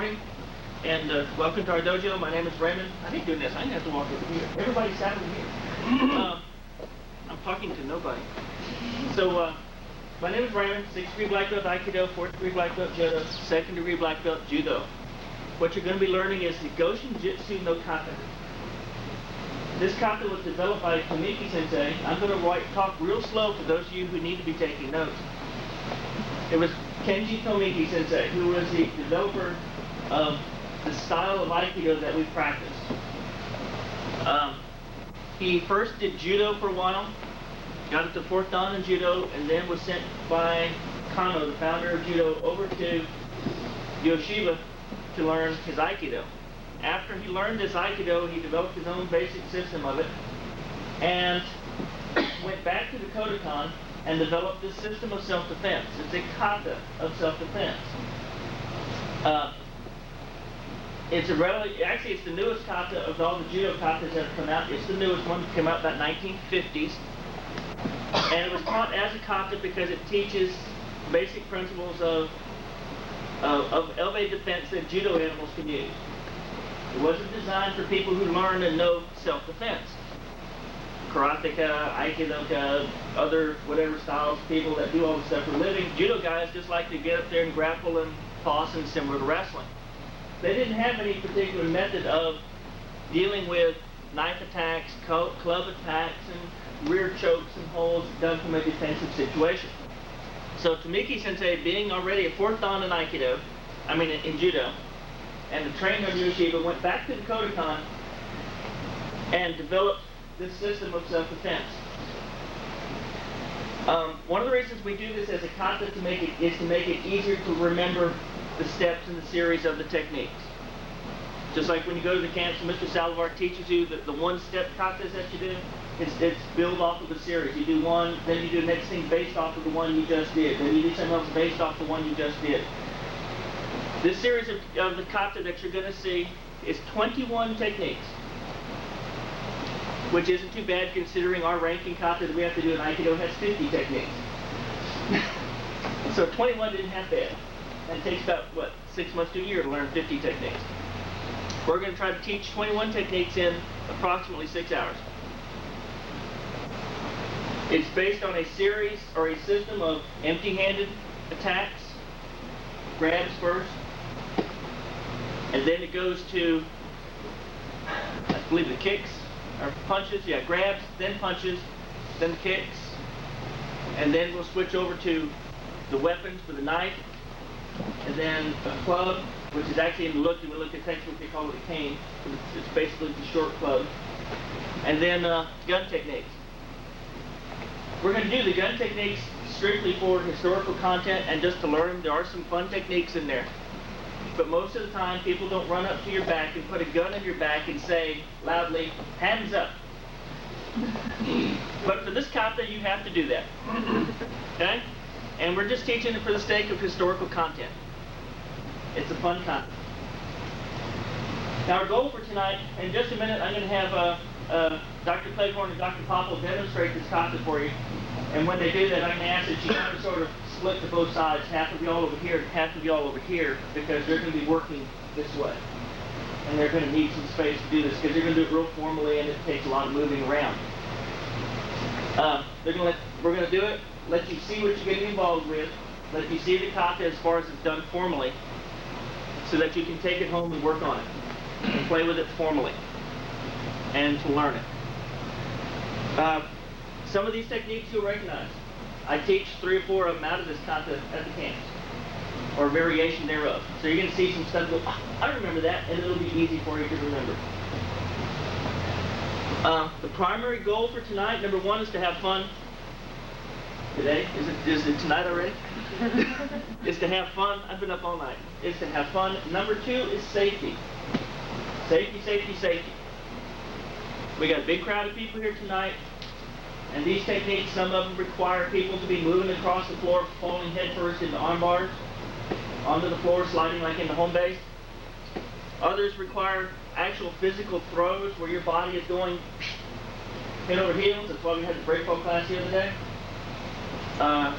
morning, and welcome to our dojo. My name is Raymond. I hate doing this. I'm going to have to walk over here. Everybody sat over here. I'm talking to nobody. So, my name is Raymond, 6th degree black belt Aikido, 4th degree black belt Judo, 2nd degree black belt Judo. What you're going to be learning is the Goshin Jitsu no kata. This kata was developed by Tomiki Sensei. I'm going to talk real slow for those of you who need to be taking notes. It was Kenji Tomiki Sensei who was the developer of the style of Aikido that we practice. He first did Judo for a while, got it to 4th Dan in Judo, and then was sent by Kano, the founder of Judo, over to Yoshiba to learn his Aikido. After he learned this Aikido, he developed his own basic system of it, and went back to the Kodokan and developed this system of self-defense. It's a kata of self-defense. It's the newest kata of all the Judo katas that have come out. It's the newest one that came out about 1950s. And it was taught as a kata because it teaches basic principles of a defense that Judo animals can use. It wasn't designed for people who learn and know self-defense. Karateka, Aikidoka, other whatever styles, people that do all this stuff for a living. Judo guys just like to get up there and grapple and toss, and similar to wrestling. They didn't have any particular method of dealing with knife attacks, club attacks, and rear chokes and holds done from a defensive situation. So Tomiki Sensei, being already a 4th Dan in Aikido, in Judo, and trained under Yoshiba, went back to the Kodokan and developed this system of self-defense. One of the reasons we do this as a kata is to make it easier to remember the steps in the series of the techniques. Just like when you go to the camps, Mr. Salazar teaches you that the one-step katas that you do, it's built off of a series. You do one, then you do the next thing based off of the one you just did. Then you do something else based off the one you just did. This series of the kata that you're going to see is 21 techniques, which isn't too bad considering our ranking kata that we have to do in Aikido has 50 techniques. So 21 didn't have bad. And it takes about, 6 months to a year to learn 50 techniques. We're going to try to teach 21 techniques in approximately 6 hours. It's based on a series or a system of empty-handed attacks, grabs first, and then it goes to, I believe, the kicks, or punches, grabs, then punches, then the kicks, and then we'll switch over to the weapons for the knife, and then a club, which is actually, when we look at textbook, they call it a cane. It's basically the short club. And then gun techniques. We're going to do the gun techniques strictly for historical content and just to learn. There are some fun techniques in there. But most of the time, people don't run up to your back and put a gun in your back and say loudly, "Hands up." But for this kata, you have to do that. Okay? And we're just teaching it for the sake of historical content. It's a fun kata. Now our goal for tonight, in just a minute, I'm going to have Dr. Cleghorn and Dr. Popple demonstrate this kata for you. And when they do that, I'm going to ask that you kind of sort of split to both sides, half of you all over here and half of you all over here, because they're going to be working this way. And they're going to need some space to do this, because they're going to do it real formally, and it takes a lot of moving around. We're going to do it, let you see what you're getting involved with, let you see the kata as far as it's done formally, so that you can take it home and work on it, and play with it formally, and to learn it. Some of these techniques you'll recognize. I teach 3 or 4 of them out of this kata at the camps, or variation thereof. So you're going to see some stuff go, I remember that, and it'll be easy for you to remember. The primary goal for tonight, number 1, is to have fun. Today? Is it tonight already? Is to have fun. I've been up all night. Is to have fun. Number 2 is safety. Safety, safety, safety. We got a big crowd of people here tonight, and these techniques, some of them require people to be moving across the floor, falling headfirst into arm bars, onto the floor, sliding like in the home base. Others require actual physical throws where your body is going head over heels. That's why we had the breakfall class the other day.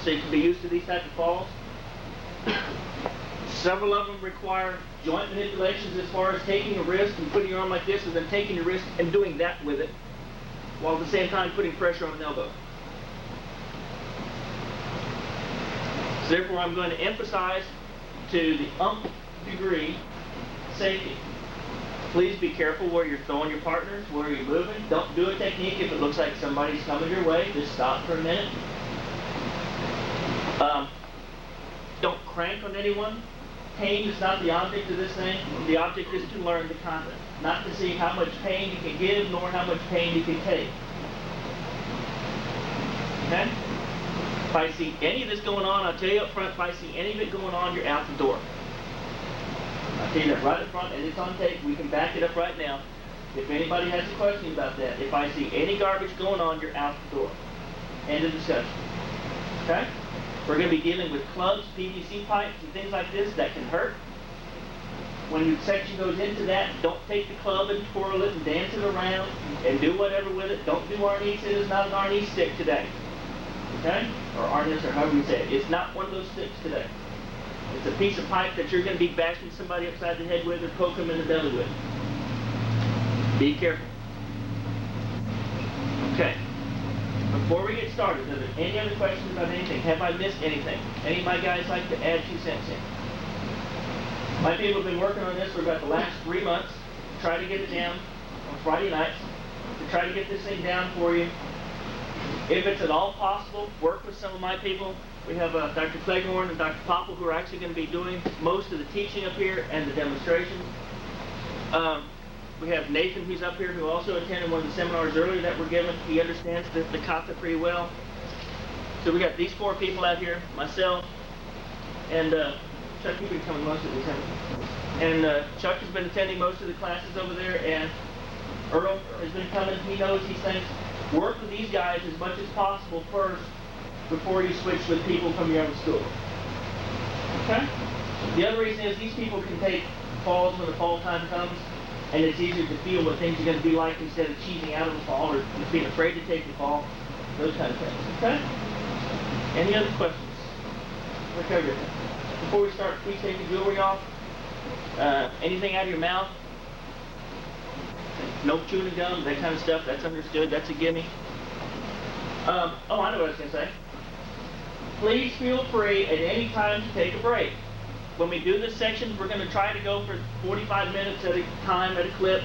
So you can be used to these types of falls. Several of them require joint manipulations as far as taking a wrist and putting your arm like this and then taking your wrist and doing that with it, while at the same time putting pressure on an elbow. So therefore, I'm going to emphasize to the umpth degree safety. Please be careful where you're throwing your partners, where you're moving. Don't do a technique if it looks like somebody's coming your way. Just stop for a minute. Don't crank on anyone. Pain is not the object of this thing. The object is to learn the concept, not to see how much pain you can give, nor how much pain you can take. Okay? If I see any of this going on, I'll tell you up front, if I see any of it going on, you're out the door. I'll tell you that right up front, and it's on tape. We can back it up right now. If anybody has a question about that, if I see any garbage going on, you're out the door. End of discussion. Okay? We're going to be dealing with clubs, PVC pipes, and things like this that can hurt. When your section goes into that, don't take the club and twirl it and dance it around and do whatever with it. Don't do arnis. It is not an arnis stick today. Okay? Or arnis, or however you say it. It's not one of those sticks today. It's a piece of pipe that you're going to be bashing somebody upside the head with or poke them in the belly with. Be careful. Okay. Before we get started, are there any other questions about anything? Have I missed anything? Any of my guys like to add 2 cents in? My people have been working on this for about the last 3 months. Try to get it down on Friday nights. To try to get this thing down for you. If it's at all possible, work with some of my people. We have Dr. Cleghorn and Dr. Popple who are actually going to be doing most of the teaching up here and the demonstrations. We have Nathan who's up here who also attended one of the seminars earlier that were given. He understands the kata pretty well. So we got these 4 people out here, myself, and Chuck, you've been coming most of these, haven't you? And Chuck has been attending most of the classes over there, and Earl has been coming. He knows these things. Work with these guys as much as possible first before you switch with people from your own school. Okay? The other reason is these people can take falls when the fall time comes, and it's easier to feel what things are going to be like instead of cheesing out of the fall or being afraid to take the fall. Those kind of things. Okay? Any other questions? We're covered. Before we start, please take your jewelry off. Anything out of your mouth. No chewing gum, that kind of stuff. That's understood. That's a gimme. Oh, I know what I was going to say. Please feel free at any time to take a break. When we do this section, we're going to try to go for 45 minutes at a time, at a clip,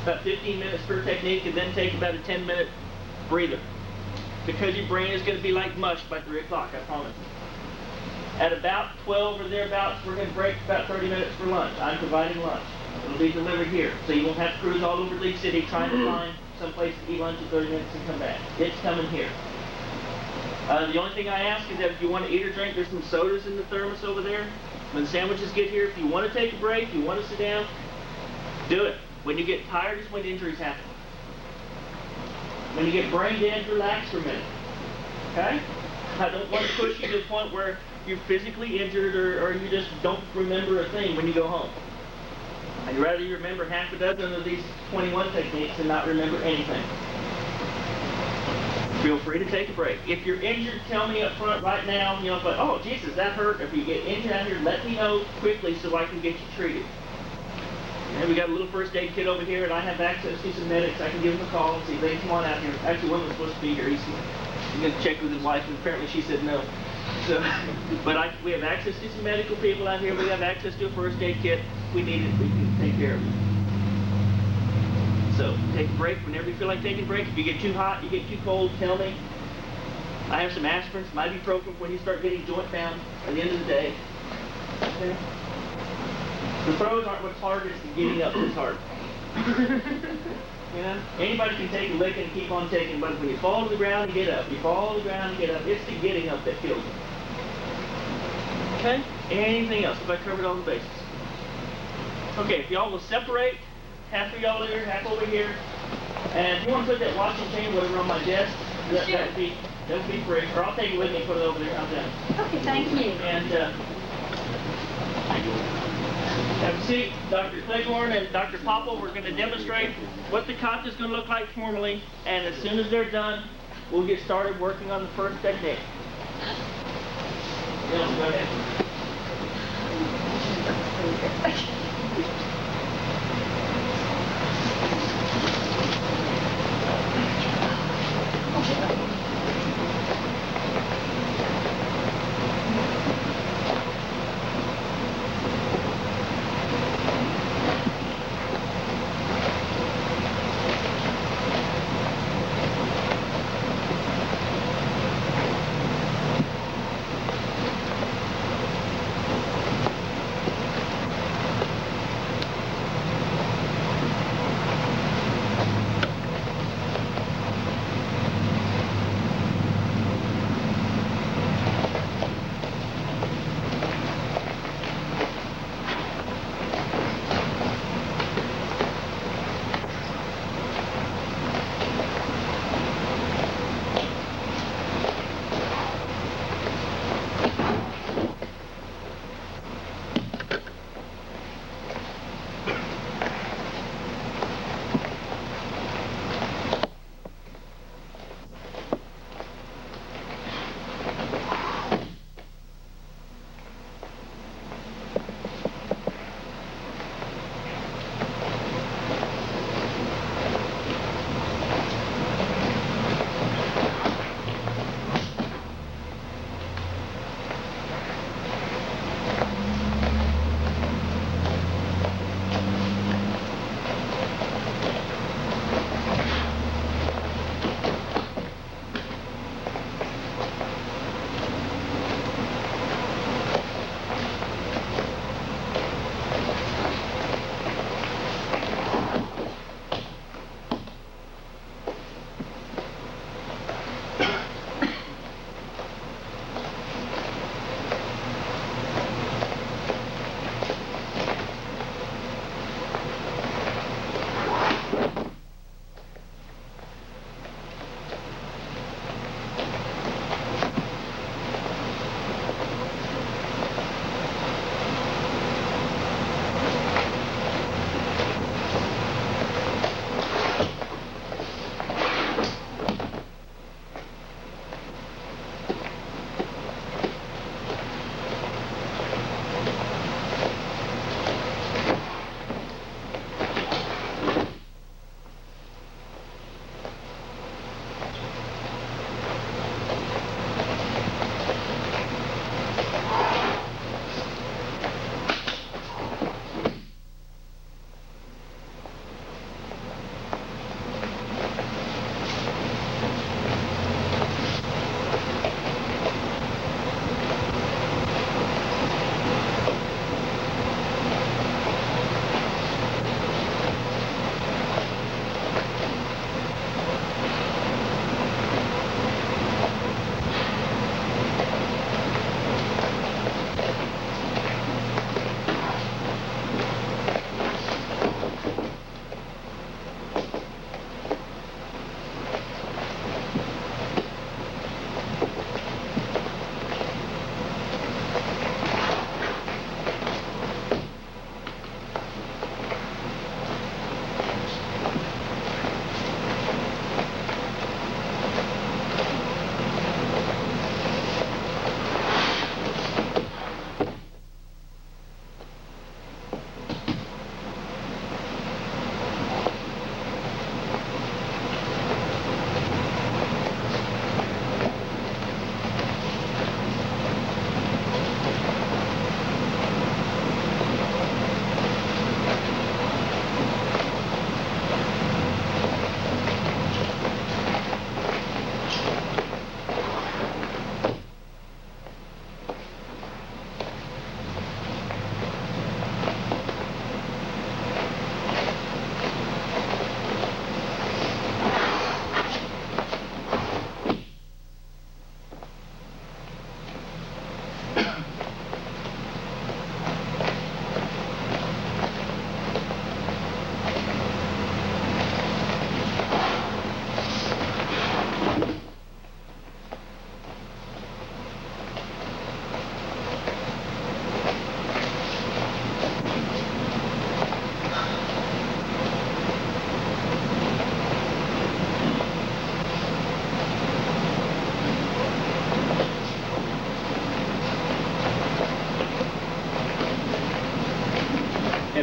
about 15 minutes per technique, and then take about a 10-minute breather. Because your brain is going to be like mush by 3 o'clock, I promise. At about 12 or thereabouts, we're going to break about 30 minutes for lunch. I'm providing lunch. It'll be delivered here, so you won't have to cruise all over League City trying to find some place to eat lunch in 30 minutes and come back. It's coming here. The only thing I ask is that if you want to eat or drink, there's some sodas in the thermos over there. When the sandwiches get here, if you want to take a break, you want to sit down, do it. When you get tired is when injuries happen. When you get brain dead, relax for a minute. Okay? I don't want to push you to the point where you're physically injured or you just don't remember a thing when you go home. I'd rather you remember half a dozen of these 21 techniques than not remember anything. Feel free to take a break. If you're injured, tell me up front right now, you know, but, oh, Jesus, that hurt. If you get injured out here, let me know quickly so I can get you treated. And we got a little first aid kit over here, and I have access to some medics. I can give them a call and see if they can come on out here. Actually, one was supposed to be here. He's going to check with his wife, and apparently she said no. So, but we have access to some medical people out here. We have access to a first aid kit. If we need it, we can take care of it. So take a break whenever you feel like taking a break. If you get too hot, you get too cold, tell me. I have some aspirin, some ibuprofen when you start getting joint bound at the end of the day. Okay. The throws aren't what's hard, it's the getting up that's hard. You know? Anybody can take a lick and keep on taking, but when you fall to the ground and get up, you fall to the ground and get up, it's the getting up that kills you. Okay? Anything else? Have I covered all the bases? Okay, if y'all will separate, half of y'all here, half over here. And if you want to put that watching chain, whatever, on my desk, that would be free. Or I'll take it with me and put it over there. How's that? Okay, thank you. And have a seat. Dr. Cleghorn and Dr. Popple, we're going to demonstrate what the kata is going to look like formally. And as soon as they're done, we'll get started working on the first technique. Go ahead.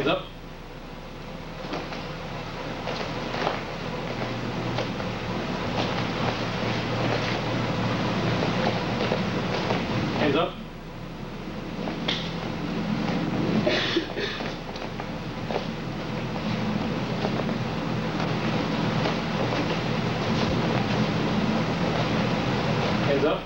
Hands up. Hands up. Hands up.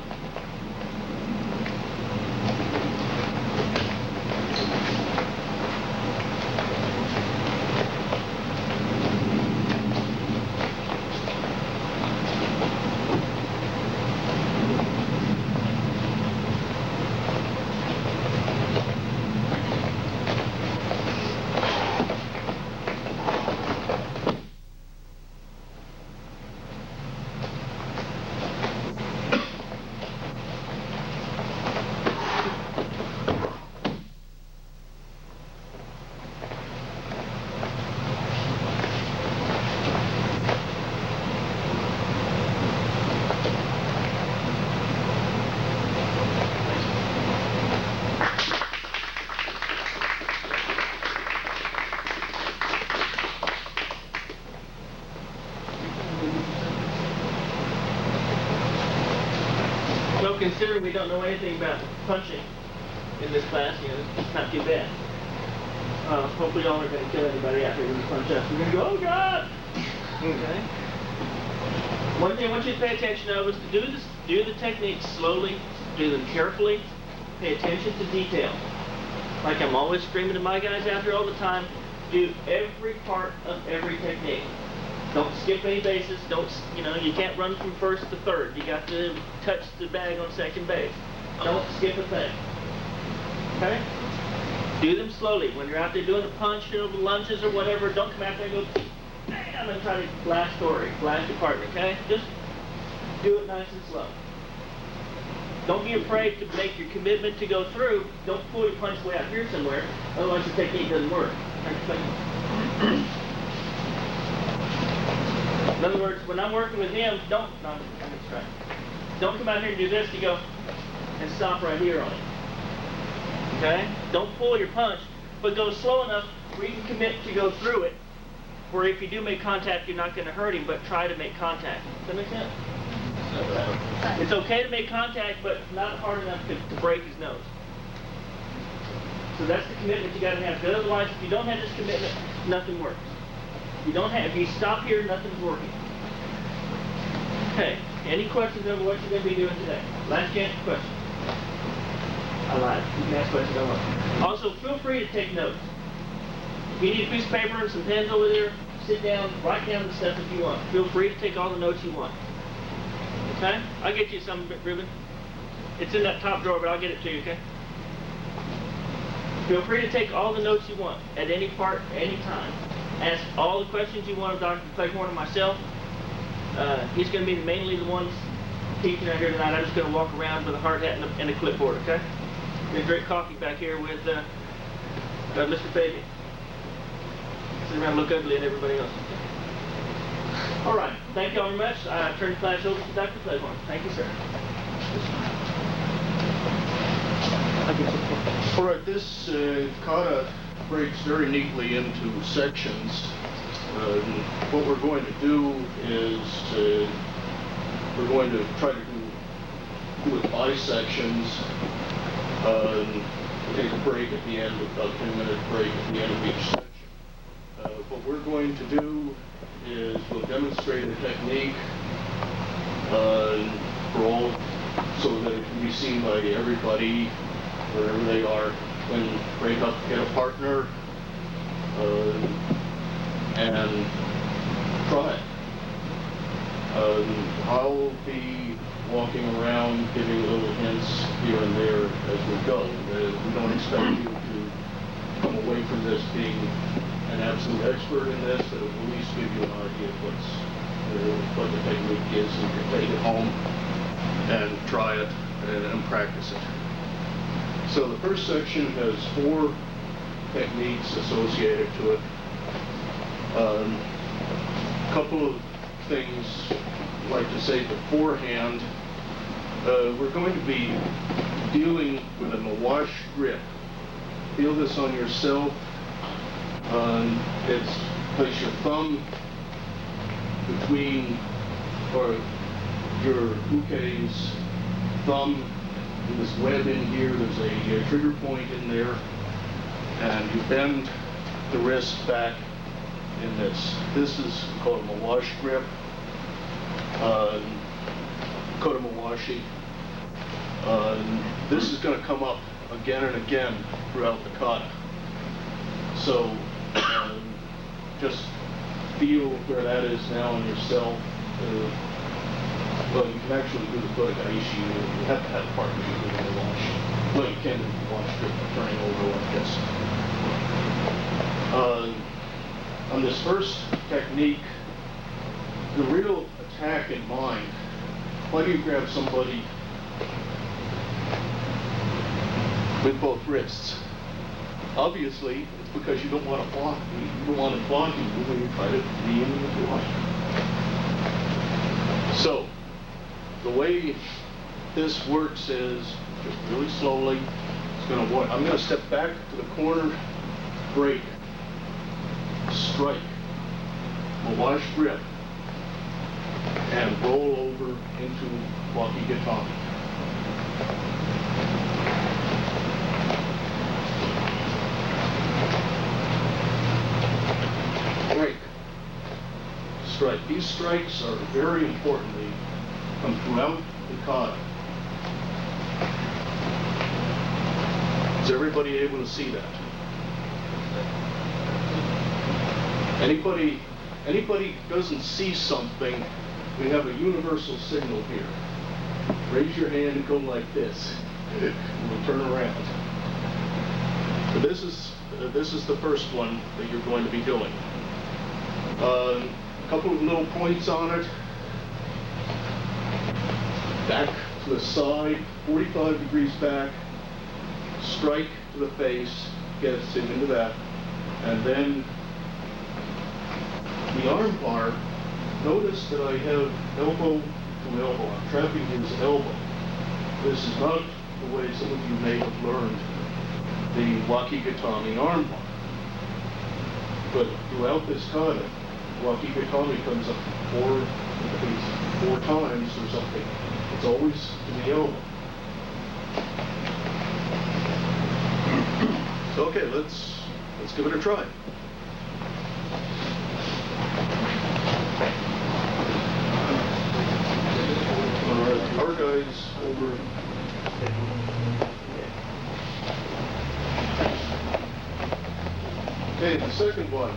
Well, considering we don't know anything about punching in this class, it's not too bad. Hopefully y'all aren't going to kill anybody out here when you punch us. We're going to go, oh God! Okay? One thing I want you to pay attention to is to do the techniques slowly, do them carefully, pay attention to detail. Like I'm always screaming to my guys out here all the time, do every part of every technique. Don't skip any bases. You can't run from first to third. You got to touch the bag on second base. Don't skip a thing. Okay? Do them slowly. When you're out there doing a punch, the lunges or whatever, don't come out there and go, bam, and try to blast your partner, okay? Just do it nice and slow. Don't be afraid to make your commitment to go through. Don't pull your punch way out here somewhere, otherwise your technique doesn't work. In other words, when I'm working with him, don't come out here and do this. You go and stop right here on it. Okay? Don't pull your punch, but go slow enough where you can commit to go through it, where if you do make contact, you're not going to hurt him, but try to make contact. Does that make sense? It's okay to make contact, but not hard enough to break his nose. So that's the commitment you got to have. Because otherwise, if you don't have this commitment, nothing works. If you stop here, nothing's working. Okay. Any questions over what you're going to be doing today? Last chance for questions. I lied. You can ask questions I want. Also, feel free to take notes. If you need a piece of paper and some pens over there, sit down, write down the stuff if you want. Feel free to take all the notes you want. Okay? I'll get you some, Ruben. It's in that top drawer, but I'll get it to you, okay? Feel free to take all the notes you want at any part, any time. Ask all the questions you want of Dr. Cleghorn or myself. He's going to be mainly the ones teaching out here tonight. I'm just going to walk around with a hard hat and a clipboard, okay? We're going to drink coffee back here with Mr. Fabian. Sit around and look ugly at everybody else. All right. Thank you all very much. I turn the class over to Dr. Cleghorn. Thank you, sir. All right, this kata breaks very neatly into sections. What we're going to do is we're going to try to do it by sections. Take a break at the end, about a 10-minute break at the end of each section. What we're going to do is we'll demonstrate a technique for all, so that it can be seen by everybody wherever they are. When break up, get a partner, and try it. I'll be walking around giving little hints here and there as we go. We don't expect you to come away from this being an absolute expert in this, but it will at least give you an idea of what the technique is, and you can take it home and try it and practice it. So the first section has 4 techniques associated to it. A couple of things I'd like to say beforehand. We're going to be dealing with a Mirage Grip. Feel this on yourself It's place your thumb between, or your uke's thumb in this web in here. There's a trigger point in there, and you bend the wrist back in this. This is called a Mirage Grip, Kotomawashi. This is going to come up again and again throughout the kata. So just feel where that is now in yourself. Well, you can actually do the Kotogaeshi. You have to have a partner to do the wash. Well, you can do the wash grip by turning over like this. On this first technique, the real attack in mind, why do you grab somebody with both wrists? Obviously, it's because you don't want to block. You don't want to block you when you try to be in the wash. So, the way this works is just really slowly. It's going to work. I'm going to step back to the corner, break, strike, Mirage Grip, and roll over into Yakiganiyanta. Break, strike. These strikes are very important. They come throughout the kata. Is everybody able to see that? Anybody doesn't see something, we have a universal signal here. Raise your hand and go like this. And we'll turn around. So this is the first one that you're going to be doing. A couple of little points on it. Back to the side, 45 degrees back. Strike to the face, gets him into that, and then the arm bar. Notice that I have elbow to elbow. I'm trapping his elbow. This is not the way some of you may have learned the Yakiganiyanta arm bar. But throughout this kata, Yakiganiyanta comes up four times or something. It's always in the elbow. So okay, let's give it a try. Our guys over. Okay, the second one.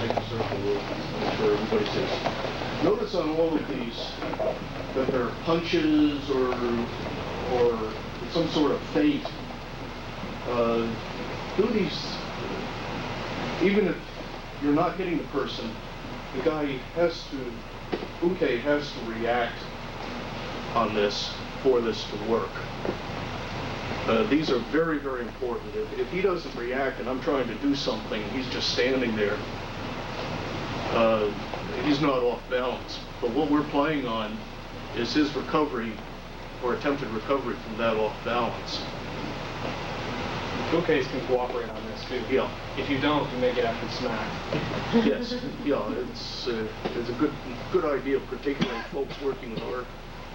Make a circle, make sure everybody sees. Notice on all of these that they're punches or some sort of feint. Do these, even if you're not hitting the person, the guy has to react on this for this to work. These are very, very important. If he doesn't react and I'm trying to do something, he's just standing there. He's not off balance. But what we're playing on is his recovery or attempted recovery from that off balance. Ukes can cooperate on this too. Yeah. If you don't, you may get after smack. Yes. Yeah. It's a good idea, particularly folks working with our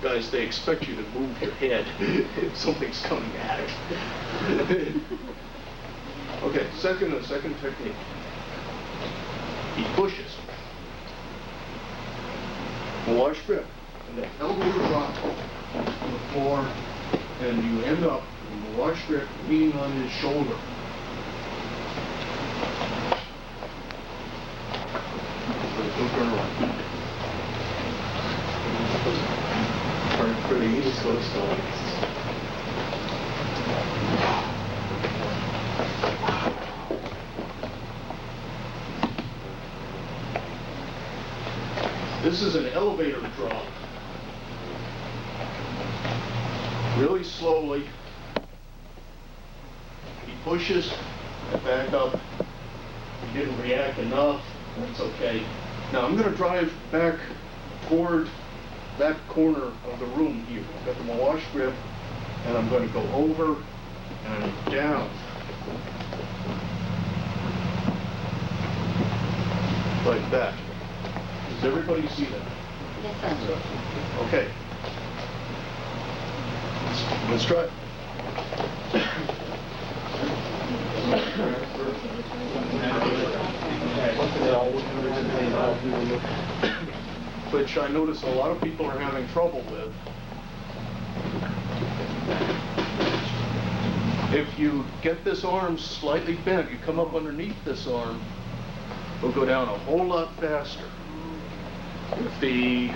guys. They expect you to move your head if something's coming at it. Okay. Second technique. He pushes. Mirage Grip, and the elbow drop on the floor, and you end up with a Mirage Grip leaning on his shoulder. Don't turn around. Turn pretty easy, slow. This is an elevator drop. Really slowly. He pushes and back up. He didn't react enough. That's okay. Now I'm going to drive back toward that corner of the room here. I've got the Mirage Grip, and I'm going to go over and down. like that. Does everybody see that? Yes, sir. Okay. Let's try it. Which I notice a lot of people are having trouble with. If you get this arm slightly bent, you come up underneath this arm, it'll go down a whole lot faster. If the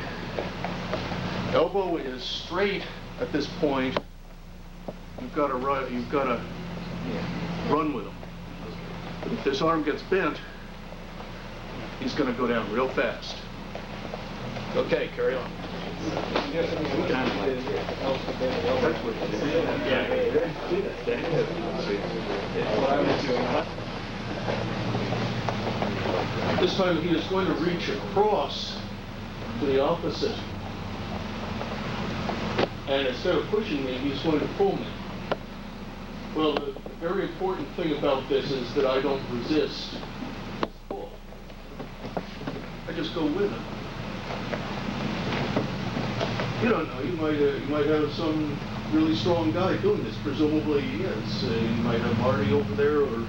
elbow is straight at this point, you've got to run with him. But if this arm gets bent, he's going to go down real fast. Okay, carry on. This time he is going to reach across to the opposite. And instead of pushing me, he's going to pull me. Well, the very important thing about this is that I don't resist his pull. I just go with him. You don't know, you might have some really strong guy doing this. Presumably he is. You might have Marty over there, or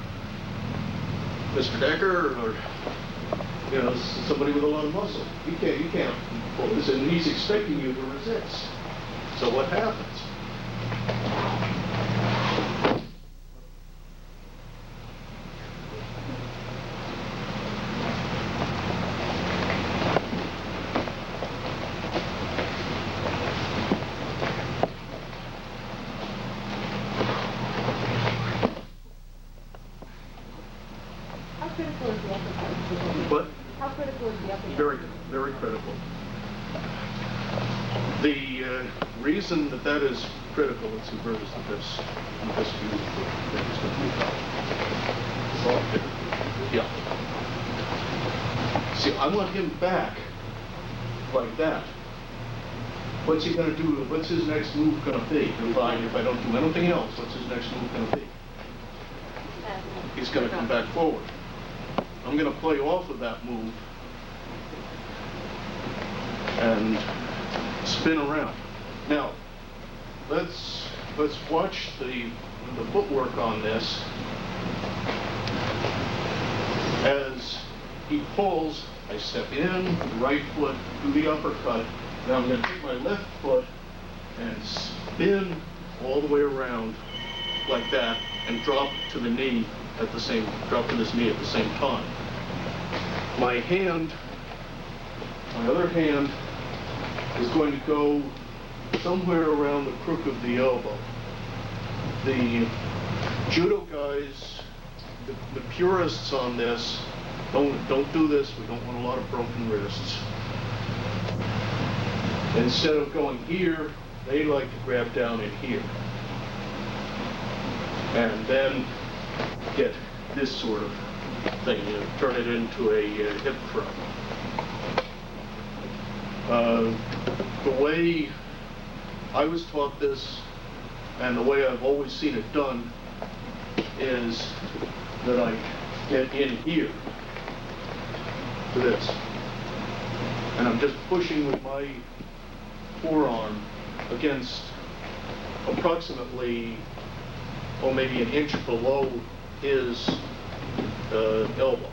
Mr. Decker, or somebody with a lot of muscle. You can't pull this, and he's expecting you to resist. So what happens? How critical is the uppercut? What? How critical is the uppercut? Very, very critical. The reason that is critical, let's see, where is this view? Yeah. See, I want him back like that. What's he going to do? What's his next move going to be? If I don't do anything else, what's his next move going to be? He's going to come back forward. I'm going to play off of that move and spin around. Now, let's watch the footwork on this. As he pulls, I step in, right foot, do the uppercut. Now I'm going to take my left foot and spin all the way around like that and drop to the knee at the same, drop to this knee at the same time. My other hand is going to go somewhere around the crook of the elbow. The judo guys, the purists on this, don't do this. We don't want a lot of broken wrists. Instead of going here, they like to grab down in here. And then get this sort of thing, turn it into a hip throw. The way I was taught this, and the way I've always seen it done, is that I get in here to this. And I'm just pushing with my forearm against approximately, maybe an inch below his elbow.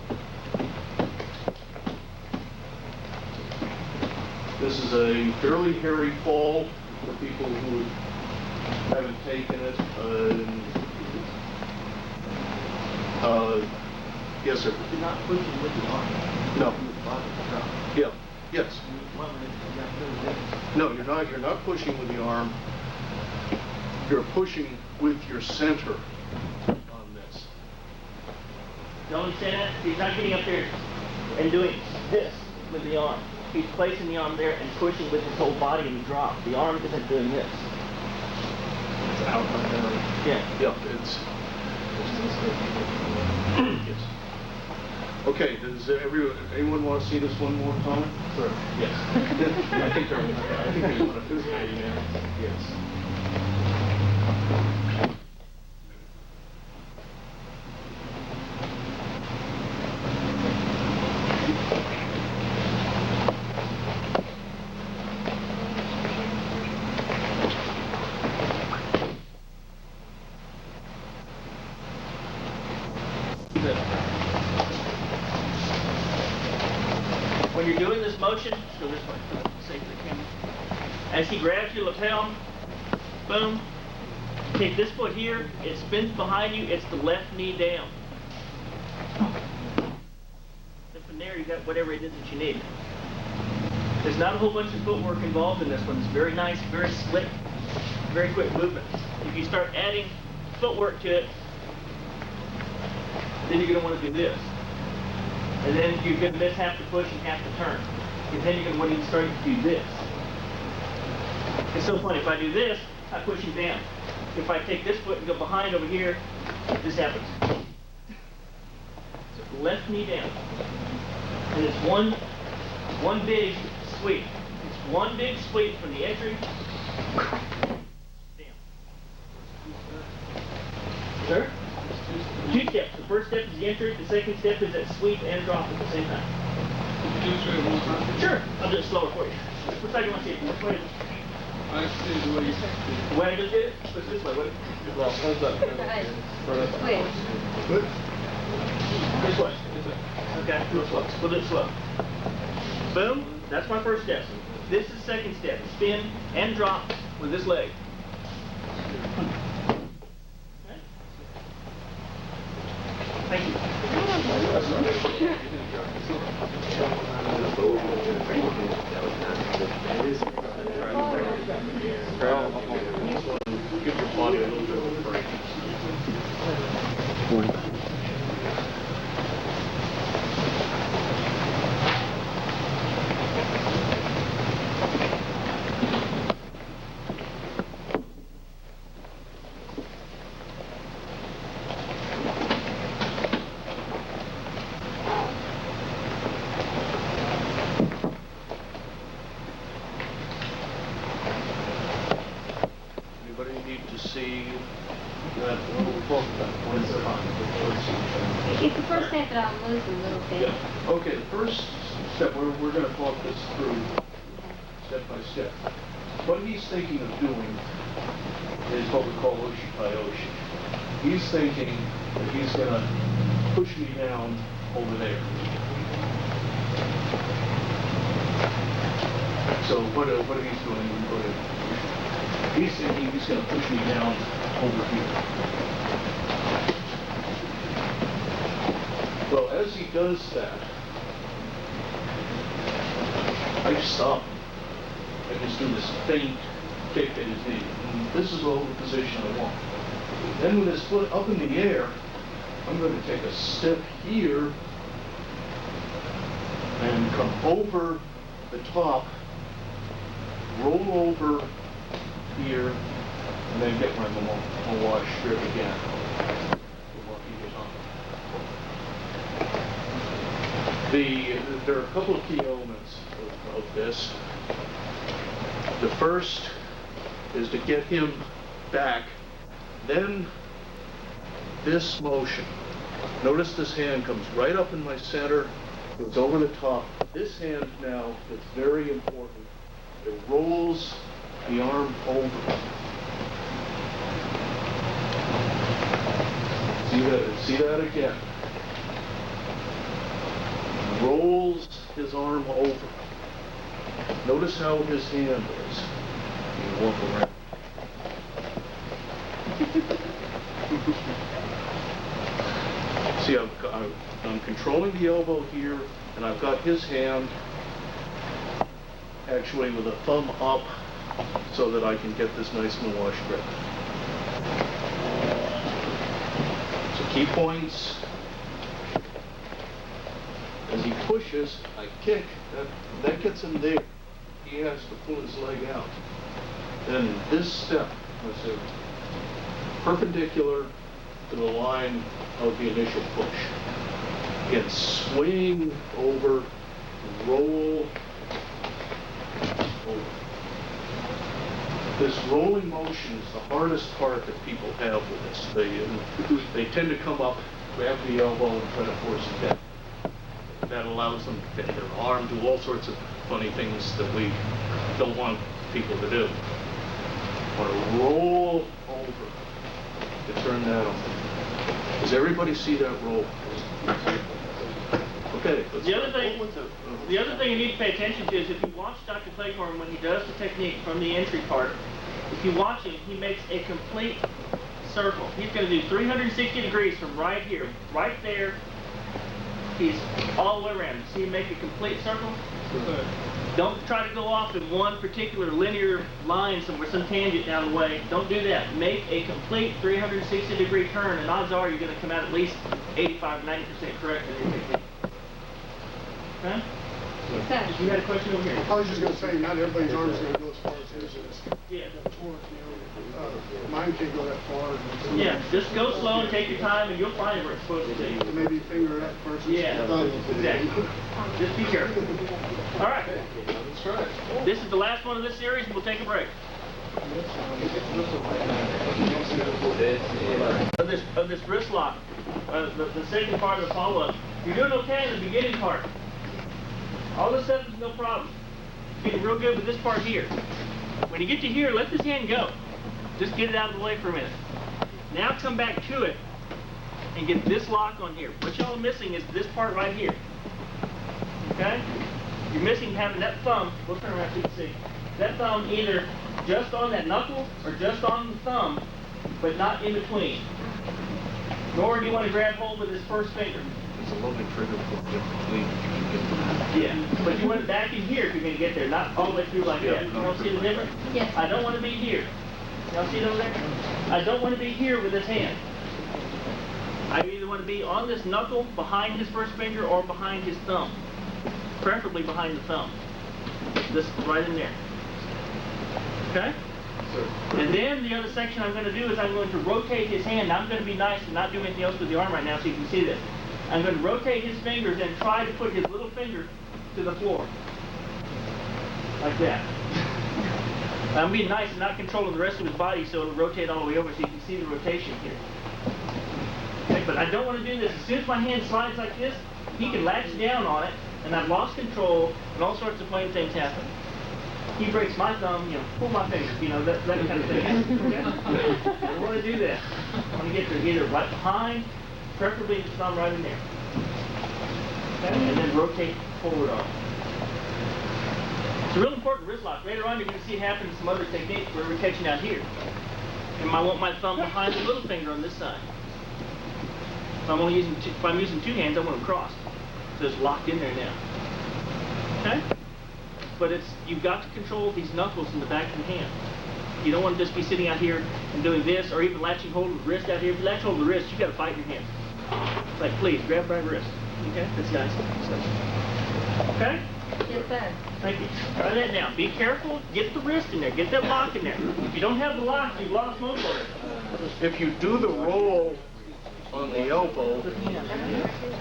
This is a fairly hairy fall for people who haven't taken it. Yes, sir. You're not pushing with the arm. No. With the body of the drum. Yeah. Yes. No, you're not pushing with the arm. You're pushing with your center on this. Don't understand that? He's not getting up there and doing this with the arm. He's placing the arm there and pushing with his whole body in the drop. The arm isn't doing this. It's out like that. Yeah. Yeah, it's... Yes. Okay, does anyone want to see this one more time? Sure. Yes. I think we want to do that. Yes. motion, let's go this way, safe for the camera. As he grabs your lapel, boom, take this foot here, it spins behind you, it's the left knee down. And from there, you got whatever it is that you need. There's not a whole bunch of footwork involved in this one. It's very nice, very slick, very quick movement. If you start adding footwork to it, then you're going to want to do this. And then you're going to miss half the push and half the turn. And then you're going to want to start to do this. It's so funny. If I do this, I push him down. If I take this foot and go behind over here, this happens. So left knee down. And it's one big sweep. It's one big sweep from the entry down. Sir? Two steps. The first step is the entry. The second step is that sweep and drop at the same time. Could you do it one time? Sure. I'll do it slower for you. Which side do you want to see it? Which way? I see the way you said it. The way I just did it? Push this way. What? Well, hold that. Wait. This way. Okay. Real slow. We'll do it slow. Boom. That's my first step. This is second step. Spin and drop with this leg. Okay. Thank you. Give your body a little bit of a break. Anybody need to see that little book that points on? It's the first step that I'm losing a little bit. Yeah. Okay, the first step, we're going to talk this through step by step. What he's thinking of doing is what we call oshi by oshi. He's thinking that he's going to push me down over there. So what he's doing, he's thinking he's going to push me down over here. Well, as he does that, I just stop him. I just do this faint kick at his knee. And this is all the position I want. Then with his foot up in the air, I'm going to take a step here and come over the top, roll over here, and then get my Mirage Grip again. There are a couple of key elements of this. The first is to get him back, then this motion. Notice this hand comes right up in my center, goes over the top. This hand now is very important. It rolls the arm over. See that again. Rolls his arm over. Notice how his hand is. You walk around. See, I'm controlling the elbow here, and I've got his hand actually with a thumb up so that I can get this nice Mirage Grip. So key points. As he pushes, I kick, that gets him there. He has to pull his leg out. Then this step, let's say, perpendicular to the line of the initial push. Again, swing over, roll over. This rolling motion is the hardest part that people have with this. They tend to come up, grab the elbow, and try to force it down. That allows them to bend their arm, do all sorts of funny things that we don't want people to do. Want to roll over to turn that on. Does everybody see that roll? Okay. The other thing, The other thing you need to pay attention to is if you watch Dr. Cleghorn when he does the technique from the entry part, if you watch him, he makes a complete circle. He's going to do 360 degrees from right here, right there. He's all the way around. See him make a complete circle? Don't try to go off in one particular linear line somewhere, some tangent down the way. Don't do that. Make a complete 360 degree turn, and odds are you're going to come out at least 85, 90% correct in your technique. Okay? Yes, You had a question over here? I was just going to say, not everybody's arm is going to go as far as his is. Yeah. Mine can't go that far. Yeah, just go slow and take your time, and you'll find where it's supposed to be. Maybe finger that first. Yeah, exactly. Just be careful. All right. That's right. This is the last one of this series, and we'll take a break. Of this wrist lock, the second part of the follow-up, you're doing okay in the beginning part. All this stuff is no problem. You're getting real good with this part here. When you get to here, let this hand go. Just get it out of the way for a minute. Now come back to it and get this lock on here. What y'all are missing is this part right here. Okay? You're missing having that thumb, we'll turn around so you can see, that thumb either just on that knuckle or just on the thumb, but not in between. Nor do you want to grab hold with this first finger. It's a little bit trigger point between. Yeah, but you want it back in here if you're going to get there, not all the way through like that. You don't see the difference? Yes. I don't want to be here. Y'all see it over there? I don't want to be here with this hand. I either want to be on this knuckle behind his first finger or behind his thumb. Preferably behind the thumb. This right in there. Okay? And then the other section I'm going to do is I'm going to rotate his hand. Now I'm going to be nice and not do anything else with the arm right now so you can see this. I'm going to rotate his fingers and try to put his little finger to the floor. Like that. I'm being nice and not controlling the rest of his body so it'll rotate all the way over so you can see the rotation here. Okay, but I don't want to do this. As soon as my hand slides like this, he can latch down on it, and I've lost control, and all sorts of funny things happen. He breaks my thumb, pull my finger, that kind of thing. Okay? I don't want to do that. I want to get there either right behind, preferably the thumb right in there. Okay? And then rotate forward on it. It's a real important wrist lock. Later on, you're going to see it happen in some other techniques where we're catching out here. And I want my thumb behind the little finger on this side. If I'm using two hands, I want them crossed. So it's locked in there now. Okay? But you've got to control these knuckles in the back of the hand. You don't want to just be sitting out here and doing this, or even latching hold of the wrist out here. If you latch hold of the wrist, you've got to fight your hand. It's like, please, grab my wrist. Okay? That's nice. Okay? Yes, sir. Thank you. Try that now. Be careful. Get the wrist in there. Get that lock in there. If you don't have the lock, you've lost most of it. If you do the roll on the elbow,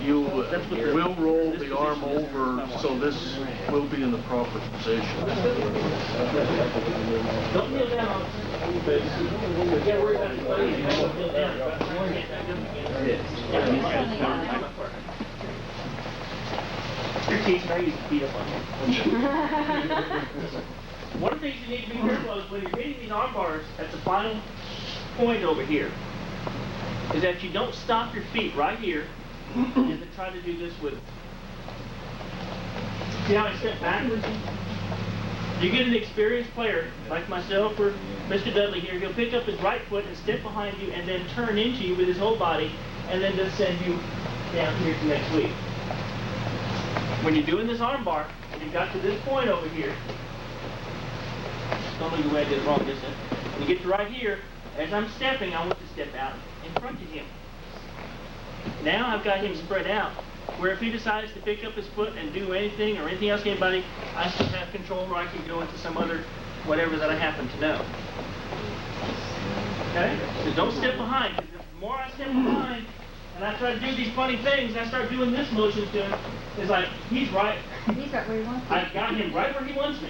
you will roll the arm over, so this will be in the proper position. Don't kneel down. You can't worry about it. Don't kneel down. Your teeth are used to beat up on you. One of the things you need to be careful of is when you're hitting these arm bars at the final point over here, is that you don't stop your feet right here and then try to do this with it. See how I step backwards? You get an experienced player like myself or Mr. Dudley here, he'll pick up his right foot and step behind you and then turn into you with his whole body and then just send you down here to next week. When you're doing this arm bar, and you got to this point over here, don't know the way I did it wrong this time. When you get to right here, as I'm stepping, I want to step out in front of him. Now I've got him spread out, where if he decides to pick up his foot and do anything or anything else, anybody, I still have control where I can go into some other whatever that I happen to know. Okay? So don't step behind, because the more I step behind, and I try to do these funny things, and I start doing this motion to him, it's like, he's right. He's right where he wants to be. I've got him right where he wants me.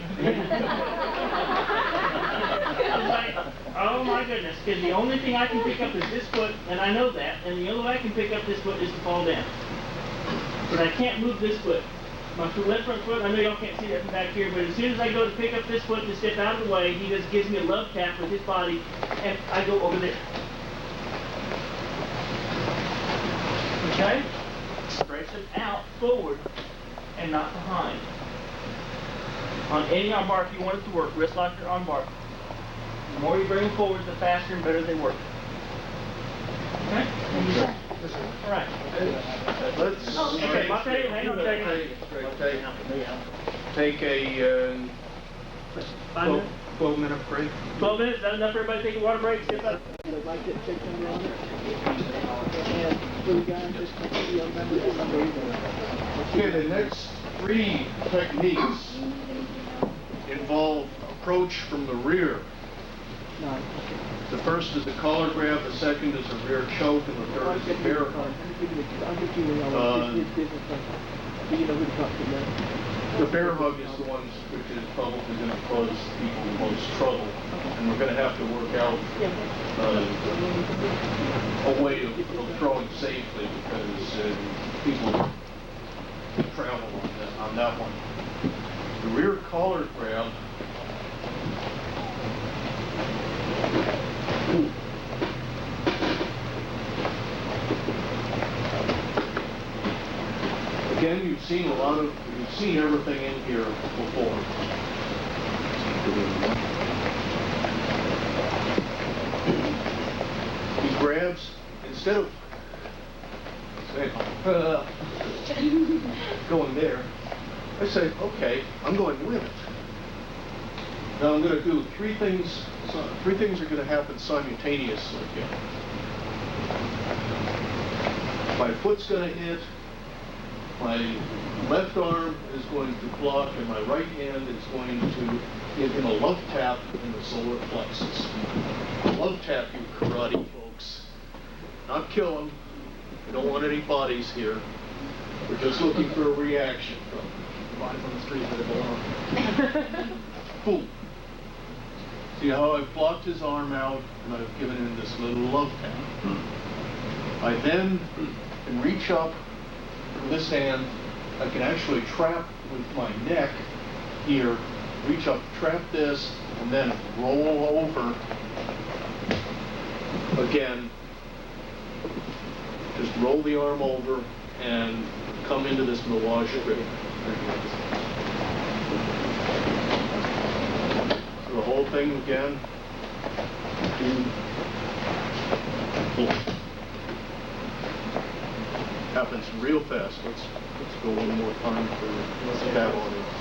I was like, oh my goodness, because the only thing I can pick up is this foot, and I know that, and the only way I can pick up this foot is to fall down. But I can't move this foot. My left front foot, I know y'all can't see that from back here, but as soon as I go to pick up this foot to step out of the way, he just gives me a love tap with his body, and I go over there. Okay? Stretch him out forward, and not behind. On any arm bar, if you want it to work, wrist lock your arm bar. The more you bring them forward, the faster and better they work. Okay? All right. Let's Okay, Mateo, hang on a second. take a 12-minute break. 12 minutes, is that enough for everybody to take a water break? Skip out. I'd like to take some on it. And for the guys, just continue on that. Okay, the next 3 techniques involve approach from the rear. No. The first is the collar grab, the second is a rear choke, and the third is a bear hug. I'll give you the business thing. So you know who to talk to now. The bear hug is the one which is probably going to cause people the most trouble, and we're going to have to work out a way of throwing safely because people travel on that one. The rear collar grab. Again, you've seen everything in here before. He grabs, instead of saying, going there, I say, okay, I'm going with it. Now I'm going to do 3 things. 3 things are going to happen simultaneously here. My foot's going to hit, my left arm is going to block, and my right hand is going to give him a love tap in the solar plexus. Love tap, you karate folks. Not kill him. We don't want any bodies here. We're just looking for a reaction from him. Bodies on the street that belong. Boom. See how I've blocked his arm out and I've given him this little love tap. I then can reach up with this hand. I can actually trap with my neck here, reach up, trap this, and then roll over again. Just roll the arm over and come into this Mirage Grip. The whole thing again. Happens real fast. Let's go one more time for that audience.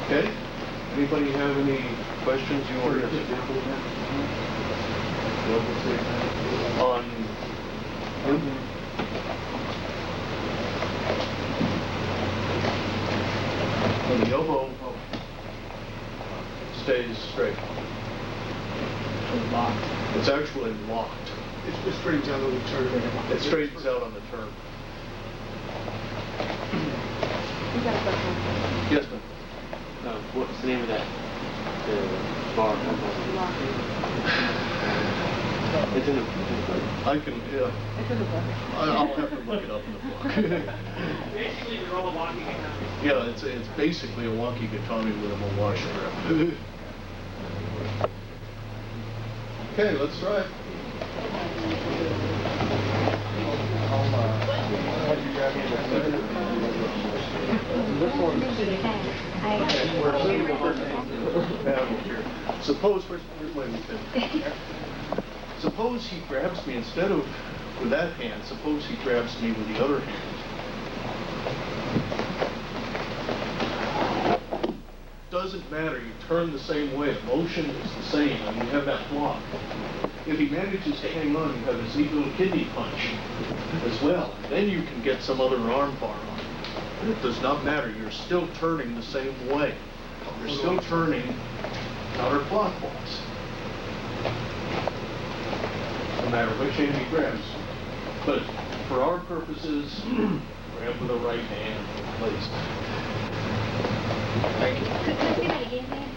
Okay. Anybody have any questions you want to on? And the elbow stays straight. It's actually locked. It straightens out on the turn. It straightens out on the turn. You got a question? Yes, ma'am. What's the name of that? The bar? It's in the book. I can, yeah. It's in the book. I'll have to look it up in the book. Basically, they're all walking at times. Yeah, it's basically a Yakiganiyanta with a Mirage Grip. Okay, let's try it. Suppose he grabs me instead of with that hand. Suppose he grabs me with the other hand. Doesn't matter. You turn the same way. Motion is the same. I mean, you have that block. If he manages to hang on, you have his neat little kidney punch as well. Then you can get some other arm bar on. But it does not matter. You're still turning the same way. You're still turning counter-clockwise. No matter which hand he grabs. But for our purposes, grab with the right hand, please. Thank you. Could I do that again, Dan?